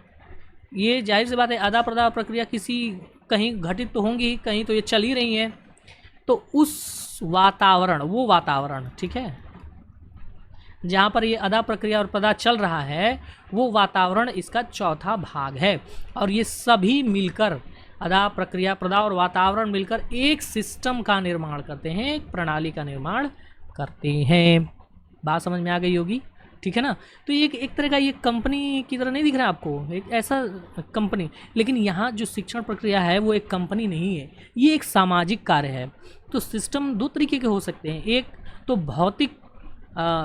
ये जाहिर सी बात है, अदा प्रदा प्रक्रिया किसी कहीं घटित तो होंगी, कहीं तो ये चल ही रही हैं, तो उस वातावरण, वो वातावरण, ठीक है, जहाँ पर ये अदा प्रक्रिया और प्रदा चल रहा है, वो वातावरण इसका चौथा भाग है। और ये सभी मिलकर, अदा प्रक्रिया प्रदा और वातावरण मिलकर एक सिस्टम का निर्माण करते हैं, एक प्रणाली का निर्माण करते हैं। बात समझ में आ गई होगी? ठीक है ना? तो ये एक तरह का, ये कंपनी की तरह नहीं दिख रहा आपको, एक ऐसा कंपनी, लेकिन यहाँ जो शिक्षण प्रक्रिया है वो एक कंपनी नहीं है, ये एक सामाजिक कार्य है। तो सिस्टम 2 तरीके के हो सकते हैं। एक तो भौतिक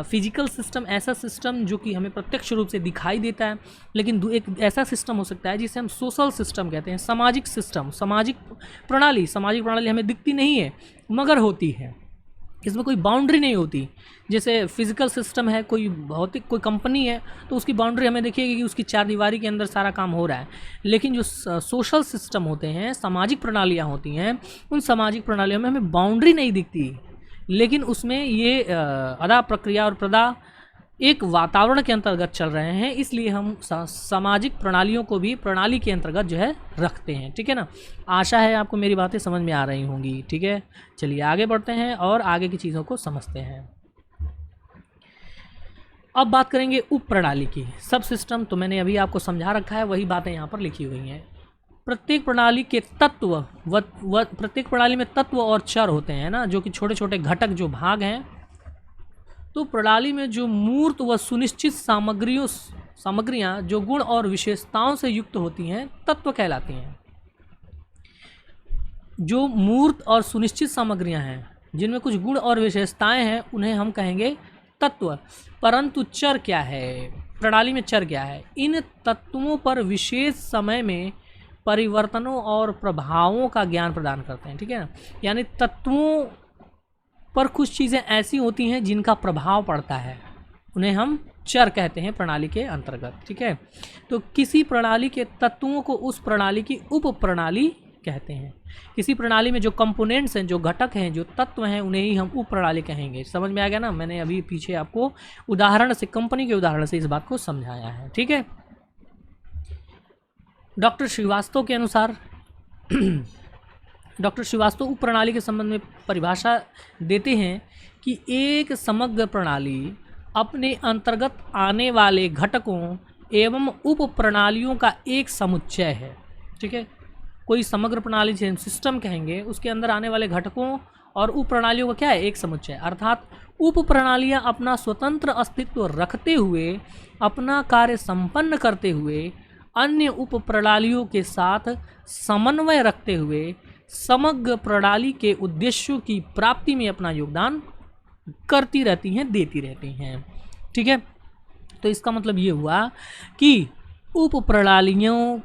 फिजिकल सिस्टम, ऐसा सिस्टम जो कि हमें प्रत्यक्ष रूप से दिखाई देता है, लेकिन एक ऐसा सिस्टम हो सकता है जिसे हम सोशल सिस्टम कहते हैं, सामाजिक सिस्टम, सामाजिक प्रणाली। सामाजिक प्रणाली हमें दिखती नहीं है मगर होती है, इसमें कोई बाउंड्री नहीं होती। जैसे फिजिकल सिस्टम है, कोई भौतिक कोई कंपनी है, तो उसकी बाउंड्री हमें देखिएगी कि उसकी 4 दीवारी के अंदर सारा काम हो रहा है। लेकिन जो सोशल सिस्टम होते हैं, सामाजिक प्रणालियाँ होती हैं, उन सामाजिक प्रणालियों में हमें बाउंड्री नहीं दिखती, लेकिन उसमें ये अदा, प्रक्रिया और प्रदा एक वातावरण के अंतर्गत चल रहे हैं, इसलिए हम सामाजिक प्रणालियों को भी प्रणाली के अंतर्गत जो है रखते हैं। ठीक है ना। आशा है आपको मेरी बातें समझ में आ रही होंगी। ठीक है, चलिए आगे बढ़ते हैं और आगे की चीज़ों को समझते हैं। अब बात करेंगे उप प्रणाली की। सब सिस्टम तो मैंने अभी आपको समझा रखा है, वही बातें यहाँ पर लिखी हुई हैं। प्रत्येक प्रणाली के तत्व प्रत्येक प्रणाली में तत्व और चर होते हैं ना, जो कि छोटे छोटे घटक जो भाग हैं। तो प्रणाली में जो मूर्त व सुनिश्चित सामग्रियां जो गुण और विशेषताओं से युक्त होती हैं, तत्व कहलाती हैं। जो मूर्त और सुनिश्चित सामग्रियां हैं जिनमें कुछ गुण और विशेषताएं हैं, उन्हें हम कहेंगे तत्व। परंतु चर क्या है, प्रणाली में चर क्या है? इन तत्वों पर विशेष समय में परिवर्तनों और प्रभावों का ज्ञान प्रदान करते हैं। ठीक है ना। यानी तत्वों पर कुछ चीज़ें ऐसी होती हैं जिनका प्रभाव पड़ता है, उन्हें हम चर कहते हैं प्रणाली के अंतर्गत। ठीक है। तो किसी प्रणाली के तत्वों को उस प्रणाली की उप प्रणाली कहते हैं। किसी प्रणाली में जो कंपोनेंट्स हैं, जो घटक हैं, जो तत्व हैं, उन्हें ही हम उप प्रणाली कहेंगे। समझ में आ गया ना। मैंने अभी पीछे आपको उदाहरण से, कंपनी के उदाहरण से इस बात को समझाया है। ठीक है। डॉक्टर श्रीवास्तव के अनुसार डॉक्टर श्रीवास्तव उप प्रणाली के संबंध में परिभाषा देते हैं कि एक समग्र प्रणाली अपने अंतर्गत आने वाले घटकों एवं उप प्रणालियों का एक समुच्चय है। ठीक है। कोई समग्र प्रणाली जिसे हम सिस्टम कहेंगे, उसके अंदर आने वाले घटकों और उप प्रणालियों का क्या है? एक समुच्चय। अर्थात उप प्रणालियाँ अपना स्वतंत्र अस्तित्व रखते हुए, अपना कार्य संपन्न करते हुए, अन्य उप प्रणालियों के साथ समन्वय रखते हुए समग्र प्रणाली के उद्देश्यों की प्राप्ति में अपना योगदान करती रहती हैं, देती रहती हैं। ठीक है। तो इसका मतलब ये हुआ कि उप प्रणालियों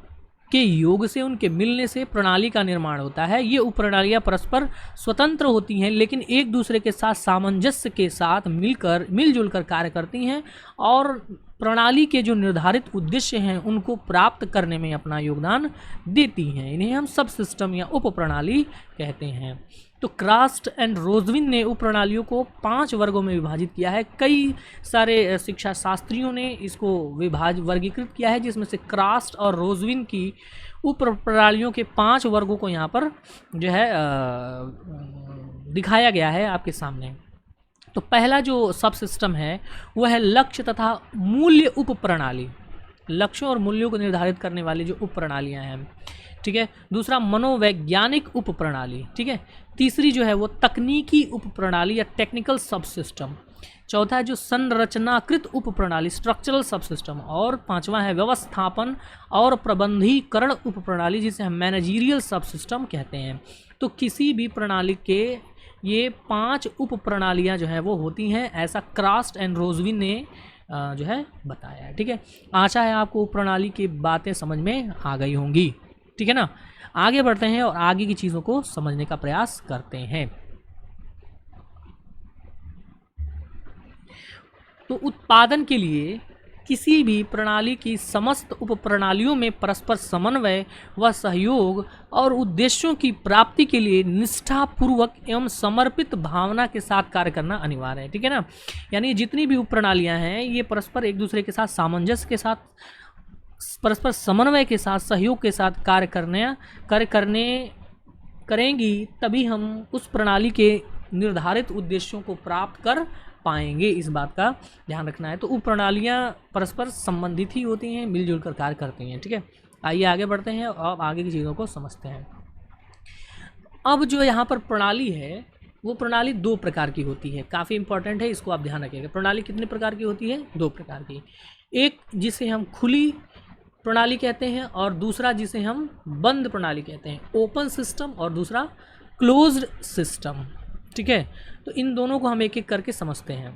के योग से, उनके मिलने से प्रणाली का निर्माण होता है। ये उप प्रणालियाँ परस्पर स्वतंत्र होती हैं, लेकिन एक दूसरे के साथ सामंजस्य के साथ मिलजुल कर कार्य करती हैं और प्रणाली के जो निर्धारित उद्देश्य हैं उनको प्राप्त करने में अपना योगदान देती हैं। इन्हें हम सब सिस्टम या उप प्रणाली कहते हैं। तो क्रास्ट एंड रोजविन ने उप प्रणालियों को 5 वर्गों में विभाजित किया है। कई सारे शिक्षा शास्त्रियों ने इसको वर्गीकृत किया है, जिसमें से क्रास्ट और रोजविन की उप प्रणालियों के 5 वर्गों को यहाँ पर जो है दिखाया गया है आपके सामने। तो पहला जो सब सिस्टम है वह है लक्ष्य तथा मूल्य उप प्रणाली। लक्ष्यों और मूल्यों को निर्धारित करने वाली जो उप प्रणालियाँ हैं। ठीक है। दूसरा मनोवैज्ञानिक उप प्रणाली। ठीक है। तीसरी जो है वो तकनीकी उप प्रणाली या टेक्निकल सब सिस्टम। चौथा है जो संरचनाकृत उप प्रणाली, स्ट्रक्चरल सब सिस्टम। और 5वां है व्यवस्थापन और प्रबंधीकरण उप प्रणाली, जिसे हम मैनेजरियल सब सिस्टम कहते हैं। तो किसी भी प्रणाली के ये 5 उप प्रणालियाँ जो है वो होती हैं, ऐसा क्रास्ट एंड रोजविन ने जो है बताया है। ठीक है। आशा है आपको उप प्रणाली की बातें समझ में आ गई होंगी। ठीक है ना। आगे बढ़ते हैं और आगे की चीज़ों को समझने का प्रयास करते हैं। तो उत्पादन के लिए किसी भी प्रणाली की समस्त उप प्रणालियों में परस्पर समन्वय व सहयोग और उद्देश्यों की प्राप्ति के लिए निष्ठापूर्वक एवं समर्पित भावना के साथ कार्य करना अनिवार्य है। ठीक है ना। यानी जितनी भी उप प्रणालियाँ हैं ये परस्पर एक दूसरे के साथ सामंजस्य के साथ, परस्पर समन्वय के साथ, सहयोग के साथ कार्य करेंगी, तभी हम उस प्रणाली के निर्धारित उद्देश्यों को प्राप्त कर पाएंगे। इस बात का ध्यान रखना है। तो उप प्रणालियाँ परस्पर संबंधित ही होती हैं, मिलजुल कर कार्य करती हैं। ठीक है। आइए आगे बढ़ते हैं और आगे की चीज़ों को समझते हैं। अब जो यहाँ पर प्रणाली है वो प्रणाली 2 प्रकार की होती है। काफ़ी इंपॉर्टेंट है, इसको आप ध्यान रखिएगा। प्रणाली कितने प्रकार की होती है? 2 प्रकार की। एक जिसे हम खुली प्रणाली कहते हैं और दूसरा जिसे हम बंद प्रणाली कहते हैं, ओपन सिस्टम, और दूसरा क्लोज्ड सिस्टम। ठीक है। तो इन दोनों को हम एक एक करके समझते हैं।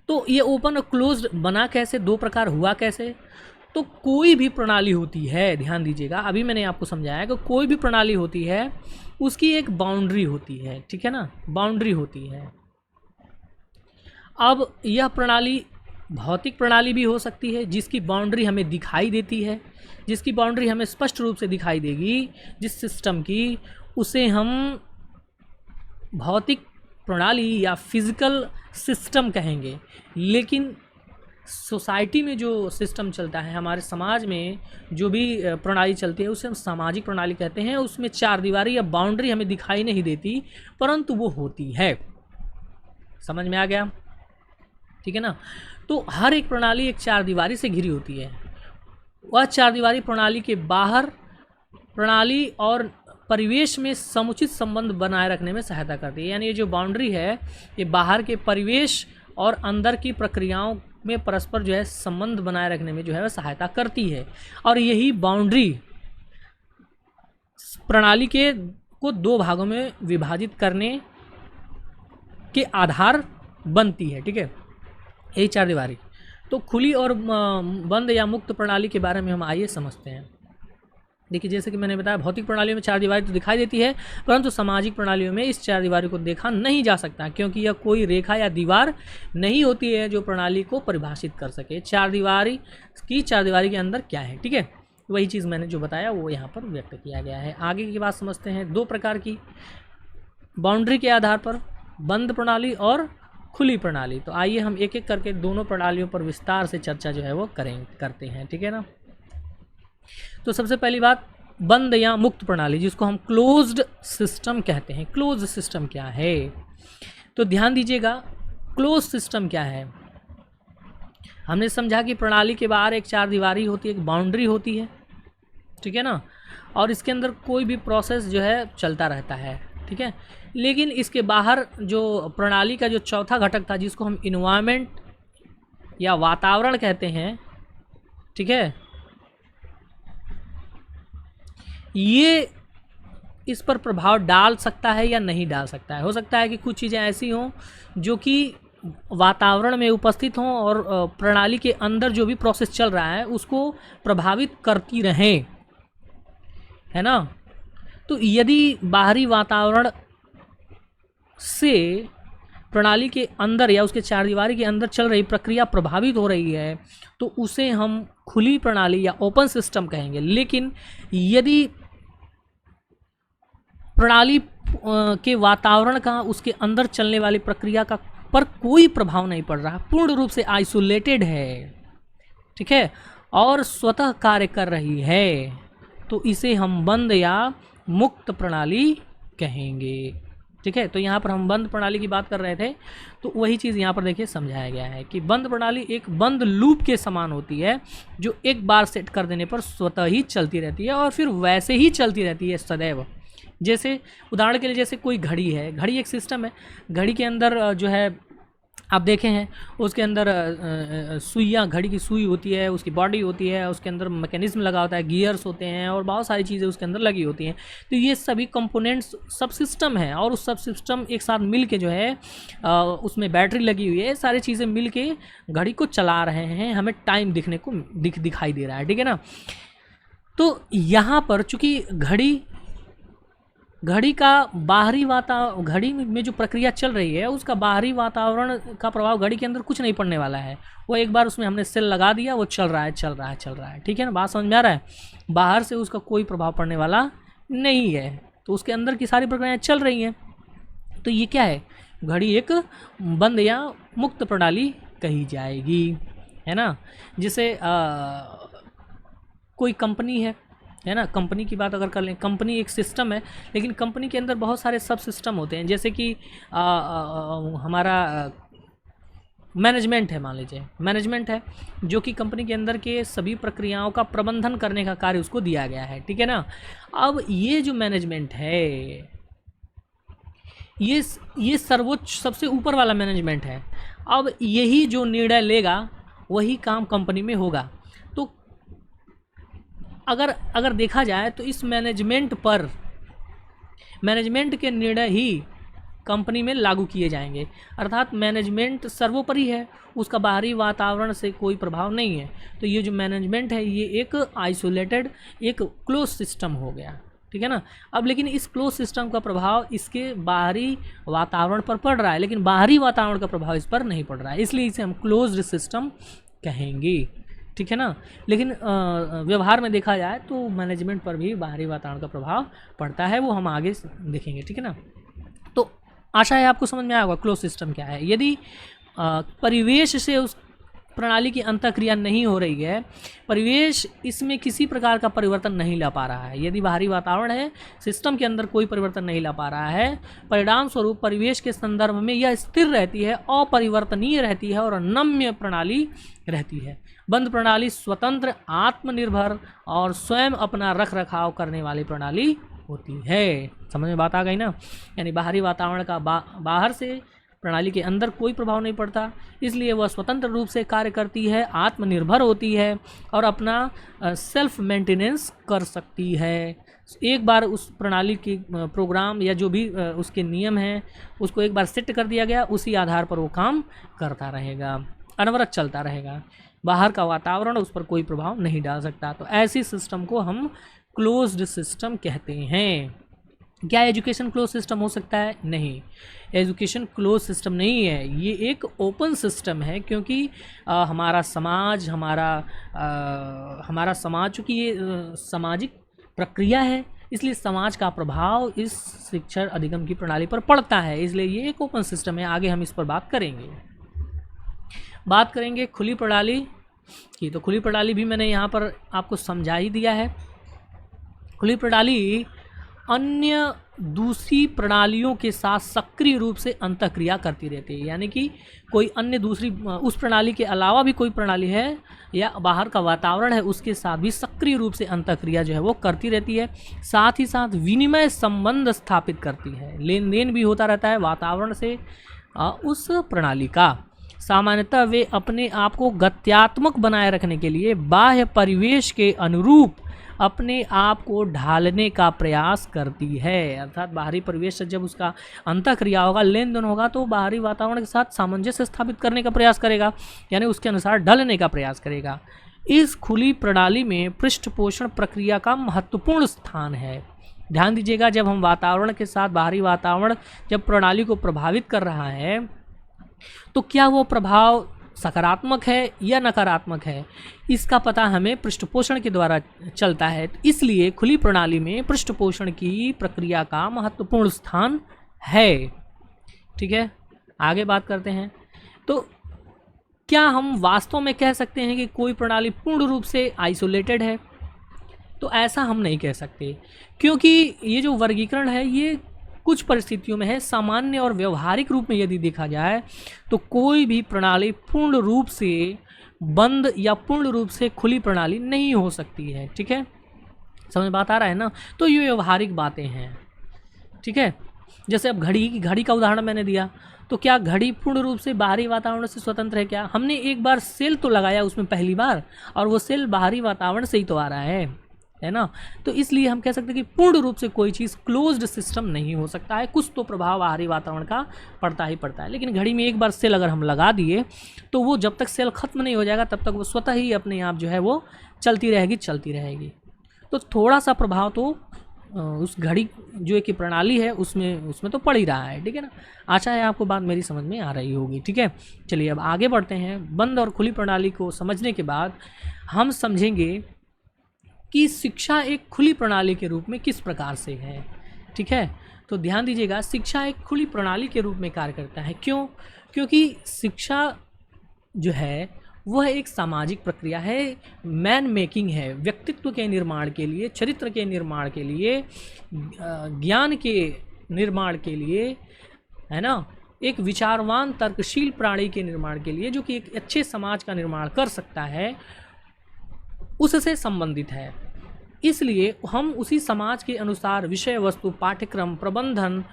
तो ये ओपन और क्लोज्ड बना कैसे, 2 प्रकार हुआ कैसे? तो कोई भी प्रणाली होती है, ध्यान दीजिएगा, अभी मैंने आपको समझाया कि कोई भी प्रणाली होती है उसकी एक बाउंड्री होती है। ठीक है ना। बाउंड्री होती है। अब यह प्रणाली भौतिक प्रणाली भी हो सकती है, जिसकी बाउंड्री हमें दिखाई देती है, जिसकी बाउंड्री हमें स्पष्ट रूप से दिखाई देगी। जिस सिस्टम की, उसे हम भौतिक प्रणाली या फिजिकल सिस्टम कहेंगे, लेकिन सोसाइटी में जो सिस्टम चलता है, हमारे समाज में जो भी प्रणाली चलती है उसे हम सामाजिक प्रणाली कहते हैं। उसमें चार दीवारी या बाउंड्री हमें दिखाई नहीं देती, परंतु वो होती है। समझ में आ गया? ठीक है ना। तो हर एक प्रणाली एक चार दीवारी से घिरी होती है। वह चार दीवारी प्रणाली के बाहर प्रणाली और परिवेश में समुचित संबंध बनाए रखने में सहायता करती है। यानी ये जो बाउंड्री है, ये बाहर के परिवेश और अंदर की प्रक्रियाओं में परस्पर जो है संबंध बनाए रखने में जो है वह सहायता करती है। और यही बाउंड्री प्रणाली के को दो भागों में विभाजित करने के आधार बनती है। ठीक है, यही चार दीवारी। तो खुली और बंद या मुक्त प्रणाली के बारे में हम आइए समझते हैं। देखिए, जैसे कि मैंने बताया, भौतिक प्रणालियों में चार दीवारी तो दिखाई देती है, परंतु सामाजिक प्रणालियों में इस चार दीवारी को देखा नहीं जा सकता, क्योंकि यह कोई रेखा या दीवार नहीं होती है जो प्रणाली को परिभाषित कर सके। चार दीवारी के अंदर क्या है। ठीक है, वही चीज़ मैंने जो बताया वो यहाँ पर व्यक्त किया गया है। आगे की बात समझते हैं। दो प्रकार की बाउंड्री के आधार पर, बंद प्रणाली और खुली प्रणाली। तो आइए हम एक एक करके दोनों प्रणालियों पर विस्तार से चर्चा जो है वो करते हैं। ठीक है ना। तो सबसे पहली बात, बंद या मुक्त प्रणाली, जिसको हम क्लोज्ड सिस्टम कहते हैं। क्लोज्ड सिस्टम क्या है? तो ध्यान दीजिएगा, क्लोज सिस्टम क्या है। हमने समझा कि प्रणाली के बाहर एक चार दीवारी होती है, एक बाउंड्री होती है। ठीक है ना। और इसके अंदर कोई भी प्रोसेस जो है चलता रहता है। ठीक है, लेकिन इसके बाहर जो प्रणाली का जो चौथा घटक था, जिसको हम इन्वायरमेंट या वातावरण कहते हैं, ठीक है, ये इस पर प्रभाव डाल सकता है या नहीं डाल सकता है। हो सकता है कि कुछ चीज़ें ऐसी हों जो कि वातावरण में उपस्थित हों और प्रणाली के अंदर जो भी प्रोसेस चल रहा है उसको प्रभावित करती रहें, है ना। तो यदि बाहरी वातावरण से प्रणाली के अंदर या उसके चार दीवारी के अंदर चल रही प्रक्रिया प्रभावित हो रही है, तो उसे हम खुली प्रणाली या ओपन सिस्टम कहेंगे। लेकिन यदि प्रणाली के वातावरण का उसके अंदर चलने वाली प्रक्रिया का पर कोई प्रभाव नहीं पड़ रहा, पूर्ण रूप से आइसोलेटेड है, ठीक है, और स्वतः कार्य कर रही है, तो इसे हम बंद या मुक्त प्रणाली कहेंगे। ठीक है, तो यहाँ पर हम बंद प्रणाली की बात कर रहे थे, तो वही चीज़ यहाँ पर देखिए समझाया गया है कि बंद प्रणाली एक बंद लूप के समान होती है, जो एक बार सेट कर देने पर स्वतः ही चलती रहती है और फिर वैसे ही चलती रहती है सदैव। जैसे उदाहरण के लिए, जैसे कोई घड़ी है, घड़ी एक सिस्टम है, घड़ी के अंदर जो है आप देखे हैं उसके अंदर सुइयाँ, घड़ी की सुई होती है, उसकी बॉडी होती है, उसके अंदर मैकेनिज्म लगा होता है, गियर्स होते हैं और बहुत सारी चीज़ें उसके अंदर लगी होती हैं। तो ये सभी कंपोनेंट्स सब सिस्टम है और उस सब सिस्टम एक साथ मिल के जो है उसमें बैटरी लगी हुई है, सारी चीज़ें मिल के घड़ी को चला रहे हैं, हमें टाइम दिखने को दिखाई दे रहा है। ठीक है ना। तो यहाँ पर चूँकि घड़ी का बाहरी वातावरण, घड़ी में जो प्रक्रिया चल रही है उसका बाहरी वातावरण का प्रभाव घड़ी के अंदर कुछ नहीं पड़ने वाला है। वो एक बार उसमें हमने सेल लगा दिया, वो चल रहा है। ठीक है ना, बात समझ में आ रहा है। बाहर से उसका कोई प्रभाव पड़ने वाला नहीं है, तो उसके अंदर की सारी प्रक्रियाएं चल रही हैं। तो ये क्या है, घड़ी एक बंद या मुक्त प्रणाली कही जाएगी, है ना। जैसे कोई कंपनी है ना, कंपनी की बात अगर कर लें, कंपनी एक सिस्टम है, लेकिन कंपनी के अंदर बहुत सारे सब सिस्टम होते हैं। जैसे कि हमारा मैनेजमेंट है, मान लीजिए मैनेजमेंट है, जो कि कंपनी के अंदर के सभी प्रक्रियाओं का प्रबंधन करने का कार्य उसको दिया गया है। ठीक है ना। अब ये जो मैनेजमेंट है, ये सर्वोच्च सबसे ऊपर वाला मैनेजमेंट है। अब यही जो निर्णय लेगा वही काम कंपनी में होगा। तो अगर देखा जाए तो इस मैनेजमेंट के निर्णय ही कंपनी में लागू किए जाएंगे, अर्थात मैनेजमेंट सर्वोपरि है, उसका बाहरी वातावरण से कोई प्रभाव नहीं है। तो ये जो मैनेजमेंट है ये एक आइसोलेटेड, एक क्लोज सिस्टम हो गया। ठीक है ना। अब लेकिन इस क्लोज सिस्टम का प्रभाव इसके बाहरी वातावरण पर पड़ रहा है, लेकिन बाहरी वातावरण का प्रभाव इस पर नहीं पड़ रहा है, इसलिए इसे हम क्लोज्ड सिस्टम कहेंगे। ठीक है ना। लेकिन व्यवहार में देखा जाए तो मैनेजमेंट पर भी बाहरी वातावरण का प्रभाव पड़ता है, वो हम आगे देखेंगे। ठीक है ना। तो आशा है आपको समझ में आया होगा क्लोज सिस्टम क्या है। यदि परिवेश से उस प्रणाली की अंतःक्रिया नहीं हो रही है, परिवेश इसमें किसी प्रकार का परिवर्तन नहीं ला पा रहा है, यदि बाहरी वातावरण है, सिस्टम के अंदर कोई परिवर्तन नहीं ला पा रहा है, परिणाम स्वरूप परिवेश के संदर्भ में यह स्थिर रहती है, अपरिवर्तनीय रहती है और नम्य प्रणाली रहती है। बंद प्रणाली स्वतंत्र, आत्मनिर्भर और स्वयं अपना रख रखाव करने वाली प्रणाली होती है। समझ में बात आ गई ना? यानी बाहरी वातावरण का बाहर से प्रणाली के अंदर कोई प्रभाव नहीं पड़ता, इसलिए वह स्वतंत्र रूप से कार्य करती है, आत्मनिर्भर होती है और अपना सेल्फ मेंटेनेंस कर सकती है। एक बार उस प्रणाली की प्रोग्राम या जो भी उसके नियम हैं उसको एक बार सेट कर दिया गया, उसी आधार पर वो काम करता रहेगा, अनवरत चलता रहेगा, बाहर का वातावरण उस पर कोई प्रभाव नहीं डाल सकता। तो ऐसी सिस्टम को हम क्लोज्ड सिस्टम कहते हैं। क्या एजुकेशन क्लोज सिस्टम हो सकता है? नहीं, एजुकेशन क्लोज सिस्टम नहीं है, ये एक ओपन सिस्टम है, क्योंकि हमारा समाज चूँकि ये सामाजिक प्रक्रिया है, इसलिए समाज का प्रभाव इस शिक्षण अधिगम की प्रणाली पर पड़ता है, इसलिए ये एक ओपन सिस्टम है। आगे हम इस पर बात करेंगे खुली प्रणाली की। तो खुली प्रणाली भी मैंने यहाँ पर आपको समझा ही दिया है। खुली प्रणाली अन्य दूसरी प्रणालियों के साथ सक्रिय रूप से अंतःक्रिया करती रहती है, यानी कि कोई अन्य दूसरी उस प्रणाली के अलावा भी कोई प्रणाली है या बाहर का वातावरण है, उसके साथ भी सक्रिय रूप से अंतःक्रिया जो है वो करती रहती है। साथ ही साथ विनिमय संबंध स्थापित करती है, लेन देन भी होता रहता है वातावरण से उस प्रणाली का। सामान्यतः वे अपने आप को गत्यात्मक बनाए रखने के लिए बाह्य परिवेश के अनुरूप अपने आप को ढालने का प्रयास करती है, अर्थात बाहरी परिवेश से जब उसका अंतःक्रिया होगा, लेन देन होगा, तो बाहरी वातावरण के साथ सामंजस्य स्थापित करने का प्रयास करेगा, यानी उसके अनुसार ढलने का प्रयास करेगा। इस खुली प्रणाली में पृष्ठपोषण प्रक्रिया का महत्वपूर्ण स्थान है। ध्यान दीजिएगा, जब हम वातावरण के साथ बाहरी वातावरण जब प्रणाली को प्रभावित कर रहा है, तो क्या वो प्रभाव सकारात्मक है या नकारात्मक है, इसका पता हमें पृष्ठपोषण के द्वारा चलता है। इसलिए खुली प्रणाली में पृष्ठपोषण की प्रक्रिया का महत्वपूर्ण स्थान है। ठीक है, आगे बात करते हैं। तो क्या हम वास्तव में कह सकते हैं कि कोई प्रणाली पूर्ण रूप से आइसोलेटेड है? तो ऐसा हम नहीं कह सकते, क्योंकि ये जो वर्गीकरण है ये कुछ परिस्थितियों में है। सामान्य और व्यवहारिक रूप में यदि देखा जाए तो कोई भी प्रणाली पूर्ण रूप से बंद या पूर्ण रूप से खुली प्रणाली नहीं हो सकती है। ठीक है, समझ बात आ रहा है ना? तो ये व्यवहारिक बातें हैं। ठीक है, जैसे अब घड़ी का उदाहरण मैंने दिया, तो क्या घड़ी पूर्ण रूप से बाहरी वातावरण से स्वतंत्र है? क्या हमने एक बार सेल तो लगाया उसमें पहली बार, और वो सेल बाहरी वातावरण से ही तो आ रहा है ना? तो इसलिए हम कह सकते हैं कि पूर्ण रूप से कोई चीज़ क्लोज्ड सिस्टम नहीं हो सकता है, कुछ तो प्रभाव बाहरी वातावरण का पड़ता ही पड़ता है। लेकिन घड़ी में एक बार सेल अगर हम लगा दिए तो वो जब तक सेल खत्म नहीं हो जाएगा तब तक वो स्वतः ही अपने आप जो है वो चलती रहेगी। तो थोड़ा सा प्रभाव तो उस घड़ी जो एक प्रणाली है उसमें तो पड़ ही रहा है। ठीक है ना? आशा है आपको बात मेरी समझ में आ रही होगी। ठीक है, चलिए अब आगे बढ़ते हैं। बंद और खुली प्रणाली को समझने के बाद हम समझेंगे कि शिक्षा एक खुली प्रणाली के रूप में किस प्रकार से है। ठीक है, तो ध्यान दीजिएगा, शिक्षा एक खुली प्रणाली के रूप में कार्य करता है। क्यों? क्योंकि शिक्षा जो है वह एक सामाजिक प्रक्रिया है, मैन मेकिंग है, व्यक्तित्व के निर्माण के लिए, चरित्र के निर्माण के लिए, ज्ञान के निर्माण के लिए, है ना, एक विचारवान तर्कशील प्राणी के निर्माण के लिए, जो कि एक अच्छे समाज का निर्माण कर सकता है, उससे संबंधित है। इसलिए हम उसी समाज के अनुसार विषय वस्तु, पाठ्यक्रम, प्रबंधन,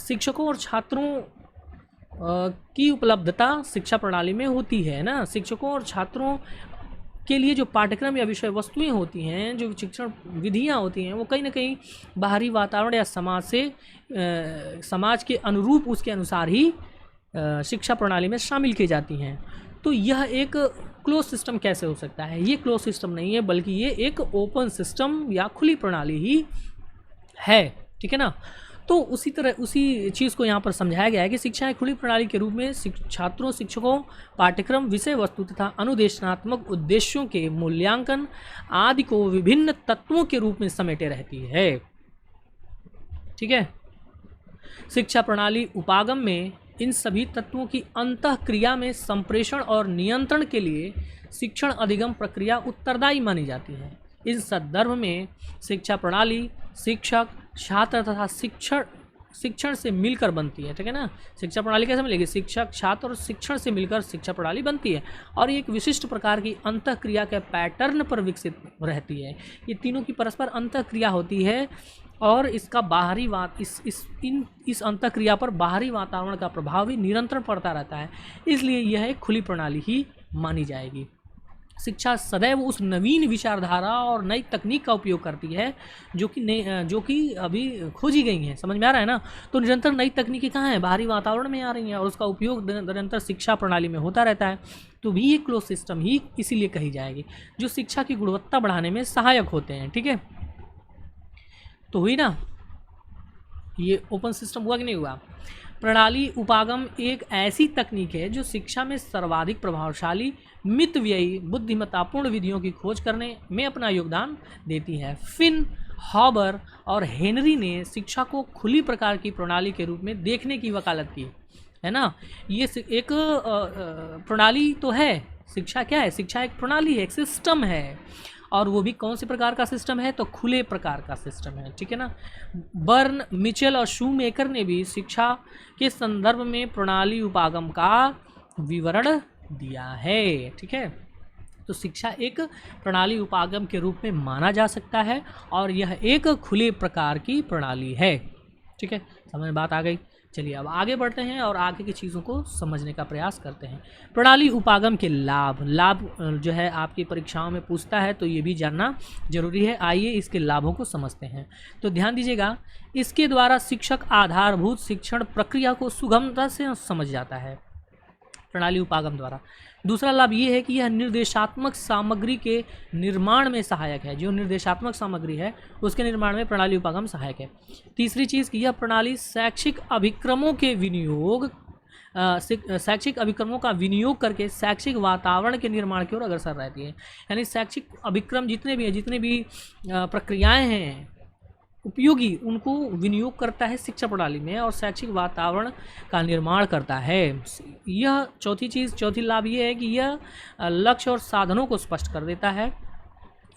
शिक्षकों और छात्रों की उपलब्धता शिक्षा प्रणाली में होती है ना। शिक्षकों और छात्रों के लिए जो पाठ्यक्रम या विषय वस्तुएं होती हैं, जो शिक्षण विधियां होती हैं, वो कहीं ना कहीं बाहरी वातावरण या समाज के अनुरूप, उसके अनुसार ही शिक्षा प्रणाली में शामिल की जाती हैं। तो यह एक क्लोज सिस्टम कैसे हो सकता है? ये क्लोज सिस्टम नहीं है, बल्कि ये एक ओपन सिस्टम या खुली प्रणाली ही है। ठीक है ना? तो उसी तरह उसी चीज़ को यहाँ पर समझाया गया है कि शिक्षा एक खुली प्रणाली के रूप में छात्रों, शिक्षकों, पाठ्यक्रम, विषय वस्तु तथा अनुदेशनात्मक उद्देश्यों के मूल्यांकन आदि को विभिन्न तत्वों के रूप में समेटे रहती है। ठीक है, शिक्षा प्रणाली उपागम में इन सभी तत्वों की अंतःक्रिया में संप्रेषण और नियंत्रण के लिए शिक्षण अधिगम प्रक्रिया उत्तरदायी मानी जाती है। इस संदर्भ में शिक्षा प्रणाली शिक्षक, छात्र तथा शिक्षण से मिलकर बनती है। ठीक है ना, शिक्षा प्रणाली कैसे मिलेगी? शिक्षक, छात्र और शिक्षण से मिलकर शिक्षा प्रणाली बनती है और एक विशिष्ट प्रकार की अंतःक्रिया के पैटर्न पर विकसित रहती है। ये तीनों की परस्पर अंतःक्रिया होती है और इसका बाहरी इस अंतःक्रिया पर बाहरी वातावरण का प्रभाव भी निरंतर पड़ता रहता है, इसलिए यह एक खुली प्रणाली ही मानी जाएगी। शिक्षा सदैव उस नवीन विचारधारा और नई तकनीक का उपयोग करती है जो कि अभी खोजी गई हैं। समझ में आ रहा है ना? तो निरंतर नई तकनीकें कहाँ हैं? बाहरी वातावरण में आ रही हैं और उसका उपयोग निरंतर शिक्षा प्रणाली में होता रहता है। तो भी ये क्लोज सिस्टम ही इसीलिए कही जाएगी जो शिक्षा की गुणवत्ता बढ़ाने में सहायक होते हैं। ठीक है, तो हुई ना, ये ओपन सिस्टम हुआ कि नहीं हुआ? प्रणाली उपागम एक ऐसी तकनीक है जो शिक्षा में सर्वाधिक प्रभावशाली, मितव्ययी, बुद्धिमत्तापूर्ण विधियों की खोज करने में अपना योगदान देती है। फिन, हॉबर और हेनरी ने शिक्षा को खुली प्रकार की प्रणाली के रूप में देखने की वकालत की है ना। ये एक प्रणाली तो है। शिक्षा क्या है? शिक्षा एक प्रणाली है, एक सिस्टम है, और वो भी कौन से प्रकार का सिस्टम है? तो खुले प्रकार का सिस्टम है। ठीक है ना। बर्न, मिचेल और शूमेकर ने भी शिक्षा के संदर्भ में प्रणाली उपागम का विवरण दिया है। ठीक है, तो शिक्षा एक प्रणाली उपागम के रूप में माना जा सकता है और यह एक खुले प्रकार की प्रणाली है। ठीक है, समझ में बात आ गई। चलिए अब आगे बढ़ते हैं और आगे की चीज़ों को समझने का प्रयास करते हैं। प्रणाली उपागम के लाभ जो है आपकी परीक्षाओं में पूछता है, तो ये भी जानना जरूरी है। आइए इसके लाभों को समझते हैं। तो ध्यान दीजिएगा, इसके द्वारा शिक्षक आधारभूत शिक्षण प्रक्रिया को सुगमता से समझ जाता है प्रणाली उपागम द्वारा। दूसरा लाभ ये है कि यह निर्देशात्मक सामग्री के निर्माण में सहायक है। जो निर्देशात्मक सामग्री है उसके निर्माण में प्रणाली उपागम सहायक है। तीसरी चीज़ कि यह प्रणाली शैक्षिक अभिक्रमों का विनियोग करके शैक्षिक वातावरण के निर्माण की ओर अग्रसर रहती है। यानी शैक्षिक अभिक्रम जितने भी प्रक्रियाएं हैं उपयोगी, उनको विनियोग करता है शिक्षा प्रणाली में और शैक्षिक वातावरण का निर्माण करता है। यह चौथी लाभ ये है कि यह लक्ष्य और साधनों को स्पष्ट कर देता है।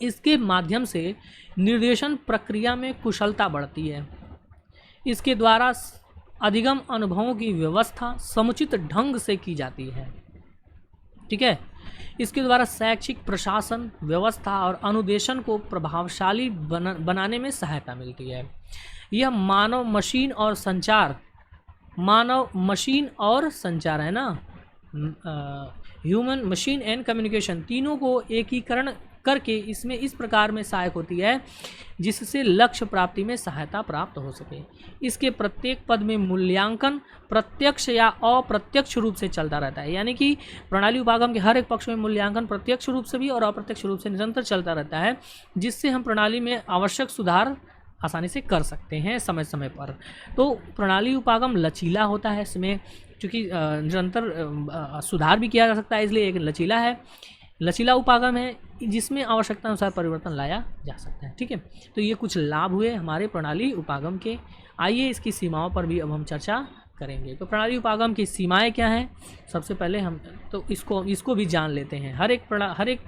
इसके माध्यम से निर्देशन प्रक्रिया में कुशलता बढ़ती है। इसके द्वारा अधिगम अनुभवों की व्यवस्था समुचित ढंग से की जाती है। ठीक है, इसके द्वारा शैक्षिक प्रशासन व्यवस्था और अनुदेशन को प्रभावशाली बनाने में सहायता मिलती है। यह मानव मशीन और संचार है ना, ह्यूमन मशीन एंड कम्युनिकेशन, तीनों को एकीकरण करके इसमें इस प्रकार में सहायक होती है जिससे लक्ष्य प्राप्ति में सहायता प्राप्त हो सके। इसके प्रत्येक पद में मूल्यांकन प्रत्यक्ष या अप्रत्यक्ष रूप से चलता रहता है। यानी कि प्रणाली उपागम के हर एक पक्ष में मूल्यांकन प्रत्यक्ष रूप से भी और अप्रत्यक्ष रूप से निरंतर चलता रहता है, जिससे हम प्रणाली में आवश्यक सुधार आसानी से कर सकते हैं समय समय पर। तो प्रणाली उपागम लचीला होता है, इसमें चूँकि निरंतर सुधार भी किया जा सकता है, इसलिए एक लचीला उपागम है जिसमें आवश्यकता अनुसार परिवर्तन लाया जा सकता है। ठीक है, तो ये कुछ लाभ हुए हमारे प्रणाली उपागम के। आइए इसकी सीमाओं पर भी अब हम चर्चा करेंगे। तो प्रणाली उपागम की सीमाएं क्या हैं? सबसे पहले हम तो इसको भी जान लेते हैं। हर एक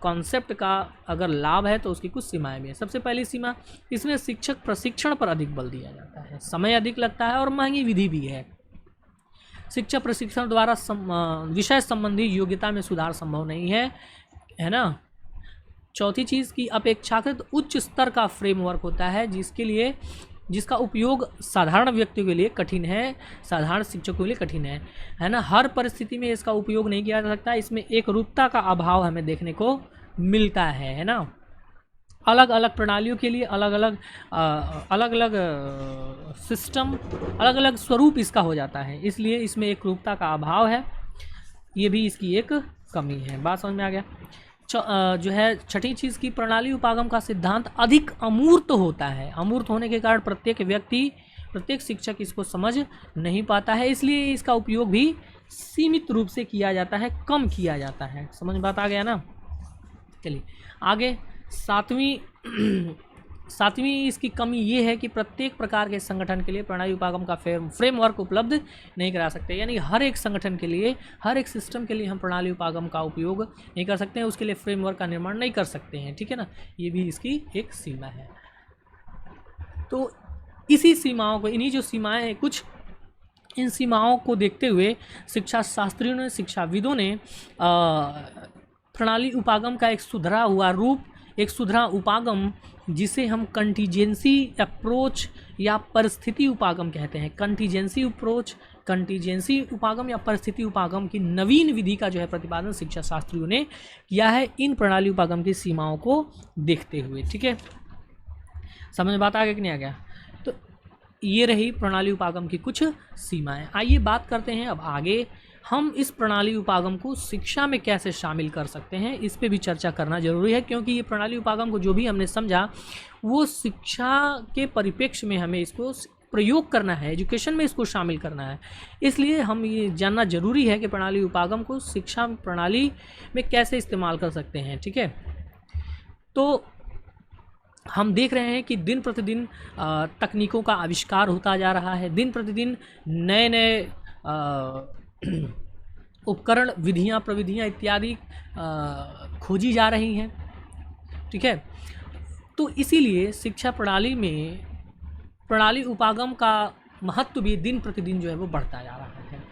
कॉन्सेप्ट का अगर लाभ है तो उसकी कुछ सीमाएं भी हैं। सबसे पहली सीमा, इसमें शिक्षक प्रशिक्षण पर अधिक बल दिया जाता है, समय अधिक लगता है और महंगी विधि भी है। शिक्षा प्रशिक्षण द्वारा विषय संबंधी योग्यता में सुधार संभव नहीं है ना। चौथी चीज़ की अपेक्षाकृत उच्च स्तर का फ्रेमवर्क होता है जिसका उपयोग साधारण व्यक्तियों के लिए कठिन है, साधारण शिक्षकों के लिए कठिन है ना। हर परिस्थिति में इसका उपयोग नहीं किया जा सकता। इसमें एक रूपता का अभाव हमें देखने को मिलता है ना। अलग अलग प्रणालियों के लिए अलग अलग सिस्टम, अलग अलग स्वरूप इसका हो जाता है, इसलिए इसमें एक रूपता का अभाव है। ये भी इसकी एक कमी है। बात समझ में आ गया। जो है छठी चीज़ की, प्रणाली उपागम का सिद्धांत अधिक अमूर्त होता है। अमूर्त होने के कारण प्रत्येक शिक्षक इसको समझ नहीं पाता है, इसलिए इसका उपयोग भी सीमित रूप से किया जाता है, कम किया जाता है। समझ में बात आ गया ना। चलिए आगे सातवीं इसकी कमी ये है कि प्रत्येक प्रकार के संगठन के लिए प्रणाली उपागम का फ्रेमवर्क उपलब्ध नहीं करा सकते, यानी हर एक संगठन के लिए, हर एक सिस्टम के लिए हम प्रणाली उपागम का उपयोग नहीं कर सकते हैं, उसके लिए फ्रेमवर्क का निर्माण नहीं कर सकते हैं, ठीक है ना। ये भी इसकी एक सीमा है। तो इसी सीमाओं को, इन्हीं जो सीमाएं हैं कुछ, इन सीमाओं को देखते हुए शिक्षा शास्त्रियों ने, शिक्षाविदों ने प्रणाली उपागम का एक सुधरा हुआ रूप, एक सुधरा उपागम जिसे हम कंटीजेंसी अप्रोच या परिस्थिति उपागम कहते हैं, कंटीजेंसी अप्रोच, कंटीजेंसी उपागम या परिस्थिति उपागम की नवीन विधि का जो है प्रतिपादन शिक्षा शास्त्रियों ने किया है इन प्रणाली उपागम की सीमाओं को देखते हुए, ठीक है। समझ में बात आ गया कि नहीं आ गया? तो ये रही प्रणाली उपागम की कुछ सीमाएं। आइए बात करते हैं अब आगे हम इस प्रणाली उपागम को शिक्षा में कैसे शामिल कर सकते हैं, इस पे भी चर्चा करना जरूरी है, क्योंकि ये प्रणाली उपागम को जो भी हमने समझा वो शिक्षा के परिप्रेक्ष्य में हमें इसको प्रयोग करना है, एजुकेशन में इसको शामिल करना है। इसलिए हम ये जानना जरूरी है कि प्रणाली उपागम को शिक्षा प्रणाली में कैसे इस्तेमाल कर सकते हैं, ठीक है। तो हम देख रहे हैं कि दिन प्रतिदिन तकनीकों का आविष्कार होता जा रहा है, दिन प्रतिदिन नए नए उपकरण, विधियां, प्रविधियां इत्यादि खोजी जा रही हैं, ठीक है। तो इसीलिए शिक्षा प्रणाली में प्रणाली उपागम का महत्व भी दिन प्रतिदिन जो है वो बढ़ता जा रहा है।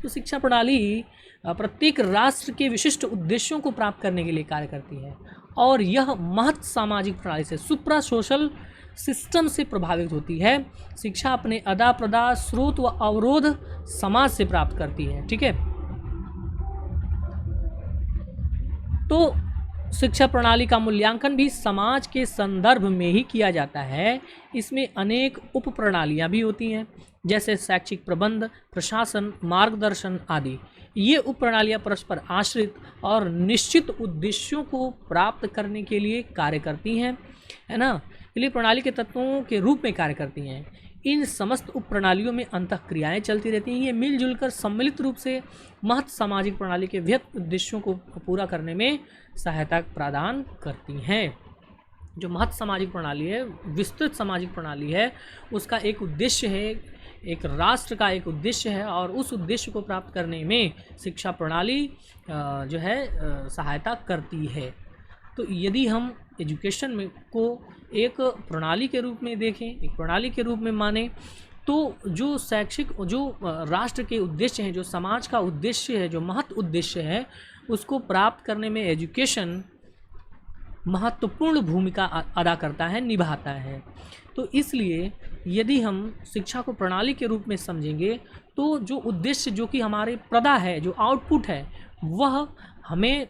तो शिक्षा प्रणाली प्रत्येक राष्ट्र के विशिष्ट उद्देश्यों को प्राप्त करने के लिए कार्य करती है और यह महत् सामाजिक प्रणाली से, सुप्रा सोशल सिस्टम से प्रभावित होती है। शिक्षा अपने अदा प्रदा, स्रोत व अवरोध समाज से प्राप्त करती है, ठीक है। तो शिक्षा प्रणाली का मूल्यांकन भी समाज के संदर्भ में ही किया जाता है। इसमें अनेक उप प्रणालियाँ भी होती हैं, जैसे शैक्षिक प्रबंध, प्रशासन, मार्गदर्शन आदि। ये उप प्रणालियाँ परस्पर आश्रित और निश्चित उद्देश्यों को प्राप्त करने के लिए कार्य करती हैं, है ना। इसलिए प्रणाली के तत्वों के रूप में कार्य करती हैं। इन समस्त उप प्रणालियों में अंतःक्रियाएँ चलती रहती हैं। ये मिलजुल कर सम्मिलित रूप से महत् सामाजिक प्रणाली के वृहत उद्देश्यों को पूरा करने में सहायता प्रदान करती हैं। जो महत् सामाजिक प्रणाली है, विस्तृत सामाजिक प्रणाली है, उसका एक उद्देश्य है, एक राष्ट्र का एक उद्देश्य है और उस उद्देश्य को प्राप्त करने में शिक्षा प्रणाली जो है सहायता करती है। तो यदि हम एजुकेशन में को एक प्रणाली के रूप में देखें, एक प्रणाली के रूप में माने, तो जो शैक्षिक, जो राष्ट्र के उद्देश्य हैं, जो समाज का उद्देश्य है, जो महत् उद्देश्य है, उसको प्राप्त करने में एजुकेशन महत्वपूर्ण भूमिका अदा करता है, निभाता है। तो इसलिए यदि हम शिक्षा को प्रणाली के रूप में समझेंगे तो जो उद्देश्य, जो कि हमारे प्रदा है, जो आउटपुट है, वह हमें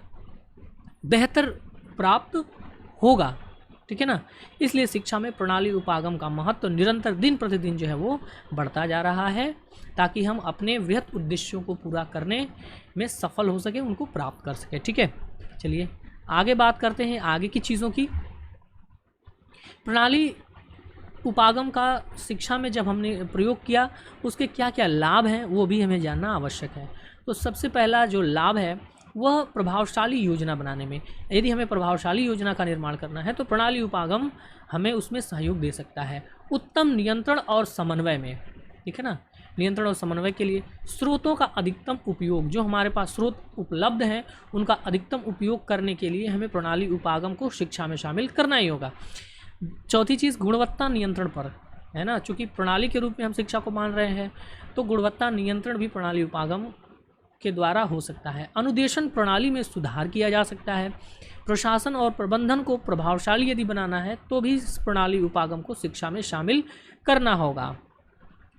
बेहतर प्राप्त होगा, ठीक है ना। इसलिए शिक्षा में प्रणाली उपागम का महत्व निरंतर दिन प्रतिदिन जो है वो बढ़ता जा रहा है, ताकि हम अपने वृहत उद्देश्यों को पूरा करने में सफल हो सके, उनको प्राप्त कर सके, ठीक है। चलिए आगे बात करते हैं आगे की चीज़ों की। प्रणाली उपागम का शिक्षा में जब हमने प्रयोग किया, उसके क्या क्या लाभ हैं वो भी हमें जानना आवश्यक है। तो सबसे पहला जो लाभ है वह प्रभावशाली योजना बनाने में। यदि हमें प्रभावशाली योजना का निर्माण करना है तो प्रणाली उपागम हमें उसमें सहयोग दे सकता है। उत्तम नियंत्रण और समन्वय में, ठीक है ना, नियंत्रण और समन्वय के लिए स्रोतों का अधिकतम उपयोग, जो हमारे पास स्रोत उपलब्ध हैं उनका अधिकतम उपयोग करने के लिए हमें प्रणाली उपागम को शिक्षा में शामिल करना ही होगा। चौथी चीज़ गुणवत्ता नियंत्रण पर, है ना, चूँकि प्रणाली के रूप में हम शिक्षा को मान रहे हैं तो गुणवत्ता नियंत्रण भी प्रणाली उपागम के द्वारा हो सकता है। अनुदेशन प्रणाली में सुधार किया जा सकता है। प्रशासन और प्रबंधन को प्रभावशाली यदि बनाना है तो भी इस प्रणाली उपागम को शिक्षा में शामिल करना होगा।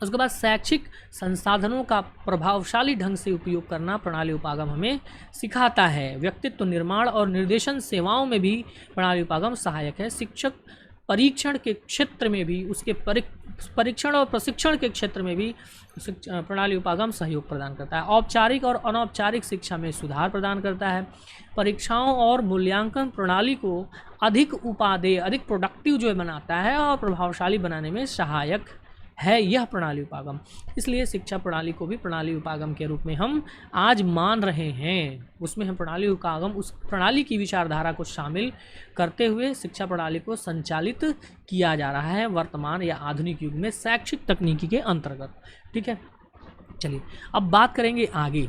उसके बाद शैक्षिक संसाधनों का प्रभावशाली ढंग से उपयोग करना प्रणाली उपागम हमें सिखाता है। व्यक्तित्व निर्माण और निर्देशन सेवाओं में भी प्रणाली उपागम सहायक है। शिक्षक परीक्षण के क्षेत्र में भी, उसके परीक्षण और प्रशिक्षण के क्षेत्र में भी प्रणाली उपागम सहयोग प्रदान करता है। औपचारिक और अनौपचारिक शिक्षा में सुधार प्रदान करता है। परीक्षाओं और मूल्यांकन प्रणाली को अधिक उपादेय, अधिक प्रोडक्टिव जो बनाता है और प्रभावशाली बनाने में सहायक है यह प्रणाली उपागम। इसलिए शिक्षा प्रणाली को भी प्रणाली उपागम के रूप में हम आज मान रहे हैं। उसमें हम प्रणाली उपागम, उस प्रणाली की विचारधारा को शामिल करते हुए शिक्षा प्रणाली को संचालित किया जा रहा है वर्तमान या आधुनिक युग में शैक्षिक तकनीकी के अंतर्गत। ठीक है, चलिए अब बात करेंगे आगे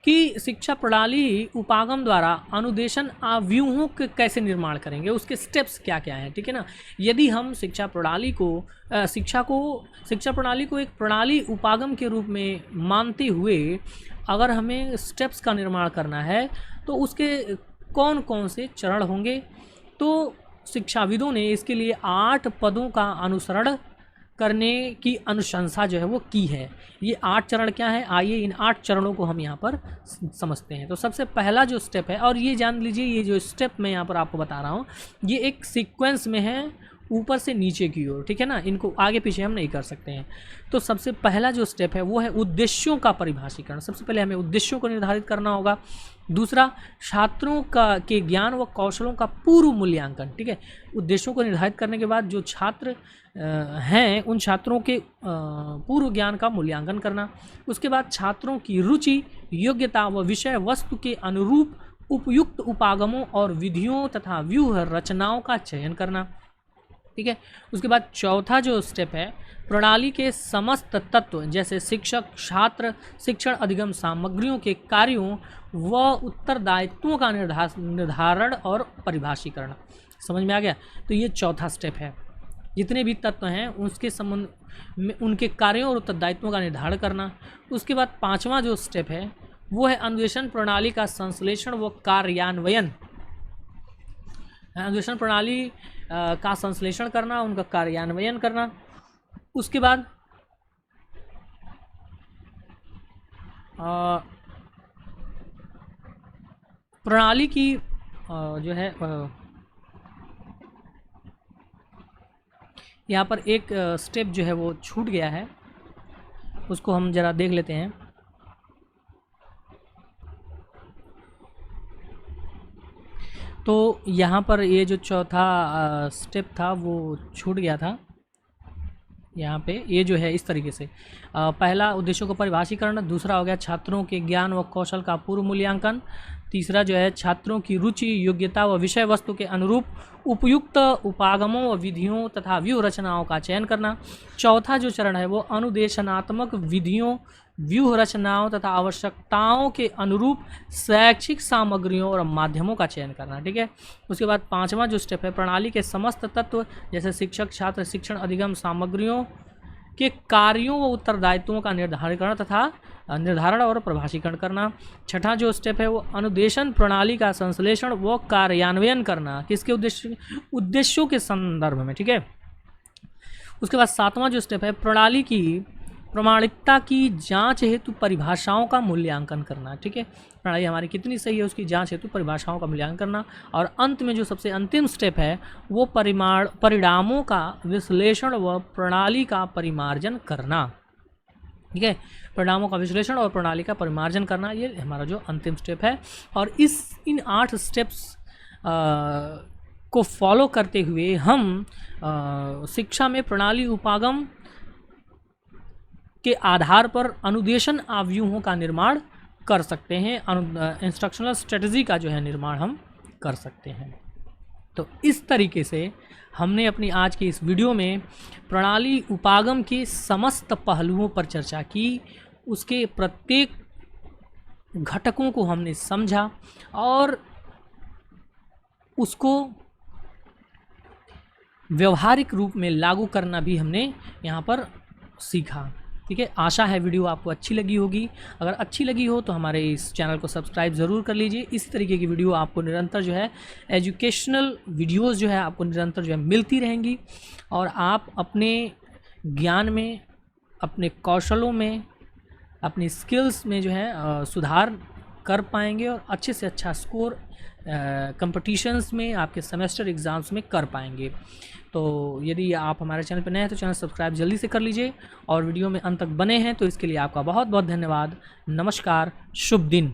कि शिक्षा प्रणाली उपागम द्वारा अनुदेशन व्यूहों के कैसे निर्माण करेंगे, उसके स्टेप्स क्या क्या हैं। ठीक है ना, यदि हम शिक्षा प्रणाली को शिक्षा प्रणाली को एक प्रणाली उपागम के रूप में मानते हुए अगर हमें स्टेप्स का निर्माण करना है तो उसके कौन कौन से चरण होंगे, तो शिक्षाविदों ने इसके लिए 8 पदों का अनुसरण करने की अनुशंसा जो है वो की है। ये 8 चरण क्या है, आइए इन 8 चरणों को हम यहाँ पर समझते हैं। तो सबसे पहला जो स्टेप है, और ये जान लीजिए ये जो स्टेप मैं यहाँ पर आपको बता रहा हूँ ये एक सीक्वेंस में है ऊपर से नीचे की ओर। ठीक है ना, इनको आगे पीछे हम नहीं कर सकते हैं। तो सबसे पहला जो स्टेप है वो है उद्देश्यों का परिभाषीकरण। सबसे पहले हमें उद्देश्यों को निर्धारित करना होगा। दूसरा, छात्रों के ज्ञान व कौशलों का पूर्व मूल्यांकन। ठीक है, उद्देश्यों को निर्धारित करने के बाद जो छात्र हैं उन छात्रों के पूर्व ज्ञान का मूल्यांकन करना। उसके बाद छात्रों की रुचि, योग्यता व विषय वस्तु के अनुरूप उपयुक्त उपागमों और विधियों तथा व्यूह रचनाओं का चयन करना। ठीक है, उसके बाद चौथा जो स्टेप है, प्रणाली के समस्त तत्व जैसे शिक्षक, छात्र, शिक्षण अधिगम सामग्रियों के कार्यों व उत्तरदायित्वों का निर्धारण और परिभाषीकरण। समझ में आ गया? तो ये चौथा स्टेप है। जितने भी तत्व हैं उसके संबंध में उनके कार्यों और उत्तरदायित्वों का निर्धारण करना। उसके बाद पांचवा जो स्टेप है वो है अन्वेषण प्रणाली का संश्लेषण व कार्यान्वयन। अन्वेषण प्रणाली का संश्लेषण करना, उनका कार्यान्वयन करना। उसके बाद प्रणाली की जो है यहाँ पर एक स्टेप जो है वो छूट गया है, उसको हम ज़रा देख लेते हैं। तो यहाँ पर ये जो चौथा स्टेप था वो छूट गया था। यहाँ पे ये जो है इस तरीके से पहला उद्देश्यों को परिभाषीकरण, दूसरा हो गया छात्रों के ज्ञान व कौशल का पूर्व मूल्यांकन, तीसरा जो है छात्रों की रुचि, योग्यता व विषय वस्तु के अनुरूप उपयुक्त उपागमों व विधियों तथा व्यूह रचनाओं का चयन करना, चौथा जो चरण है वो अनुदेशनात्मक विधियों, व्यूह रचनाओं तथा आवश्यकताओं के अनुरूप शैक्षिक सामग्रियों और माध्यमों का चयन करना। ठीक है, उसके बाद पांचवा जो स्टेप है प्रणाली के समस्त तत्व जैसे शिक्षक, छात्र, शिक्षण अधिगम सामग्रियों के कार्यों व उत्तरदायित्वों का निर्धारण और परिभाषीकरण करना। छठा जो स्टेप है वो अनुदेशन प्रणाली का संश्लेषण व कार्यान्वयन करना, किसके उद्देश्यों के संदर्भ में। ठीक है, उसके बाद सातवां जो स्टेप है प्रणाली की प्रमाणिकता की जांच हेतु परिभाषाओं का मूल्यांकन करना। ठीक है, प्रणाली हमारी कितनी सही है उसकी जांच हेतु परिभाषाओं का मूल्यांकन करना। और अंत में जो सबसे अंतिम स्टेप है वो परिणामों का विश्लेषण व प्रणाली का परिमार्जन करना। ठीक है, परिणामों का विश्लेषण और प्रणाली का परिमार्जन करना, ये हमारा जो अंतिम स्टेप है। और इन 8 स्टेप्स को फॉलो करते हुए हम शिक्षा में प्रणाली उपागम के आधार पर अनुदेशन आव्यूहों का निर्माण कर सकते हैं, इंस्ट्रक्शनल स्ट्रेटजी का जो है निर्माण हम कर सकते हैं। तो इस तरीके से हमने अपनी आज की इस वीडियो में प्रणाली उपागम के समस्त पहलुओं पर चर्चा की, उसके प्रत्येक घटकों को हमने समझा और उसको व्यवहारिक रूप में लागू करना भी हमने यहाँ पर सीखा। ठीक है, आशा है वीडियो आपको अच्छी लगी होगी। अगर अच्छी लगी हो तो हमारे इस चैनल को सब्सक्राइब ज़रूर कर लीजिए। इस तरीके की वीडियो आपको निरंतर जो है एजुकेशनल वीडियोस जो है आपको निरंतर जो है मिलती रहेंगी और आप अपने ज्ञान में, अपने कौशलों में, अपनी स्किल्स में जो है सुधार कर पाएंगे और अच्छे से अच्छा स्कोर कंपटीशंस में, आपके सेमेस्टर एग्ज़ाम्स में कर पाएंगे। तो यदि आप हमारे चैनल पर नए हैं तो चैनल सब्सक्राइब जल्दी से कर लीजिए और वीडियो में अंत तक बने हैं तो इसके लिए आपका बहुत बहुत धन्यवाद। नमस्कार, शुभ दिन।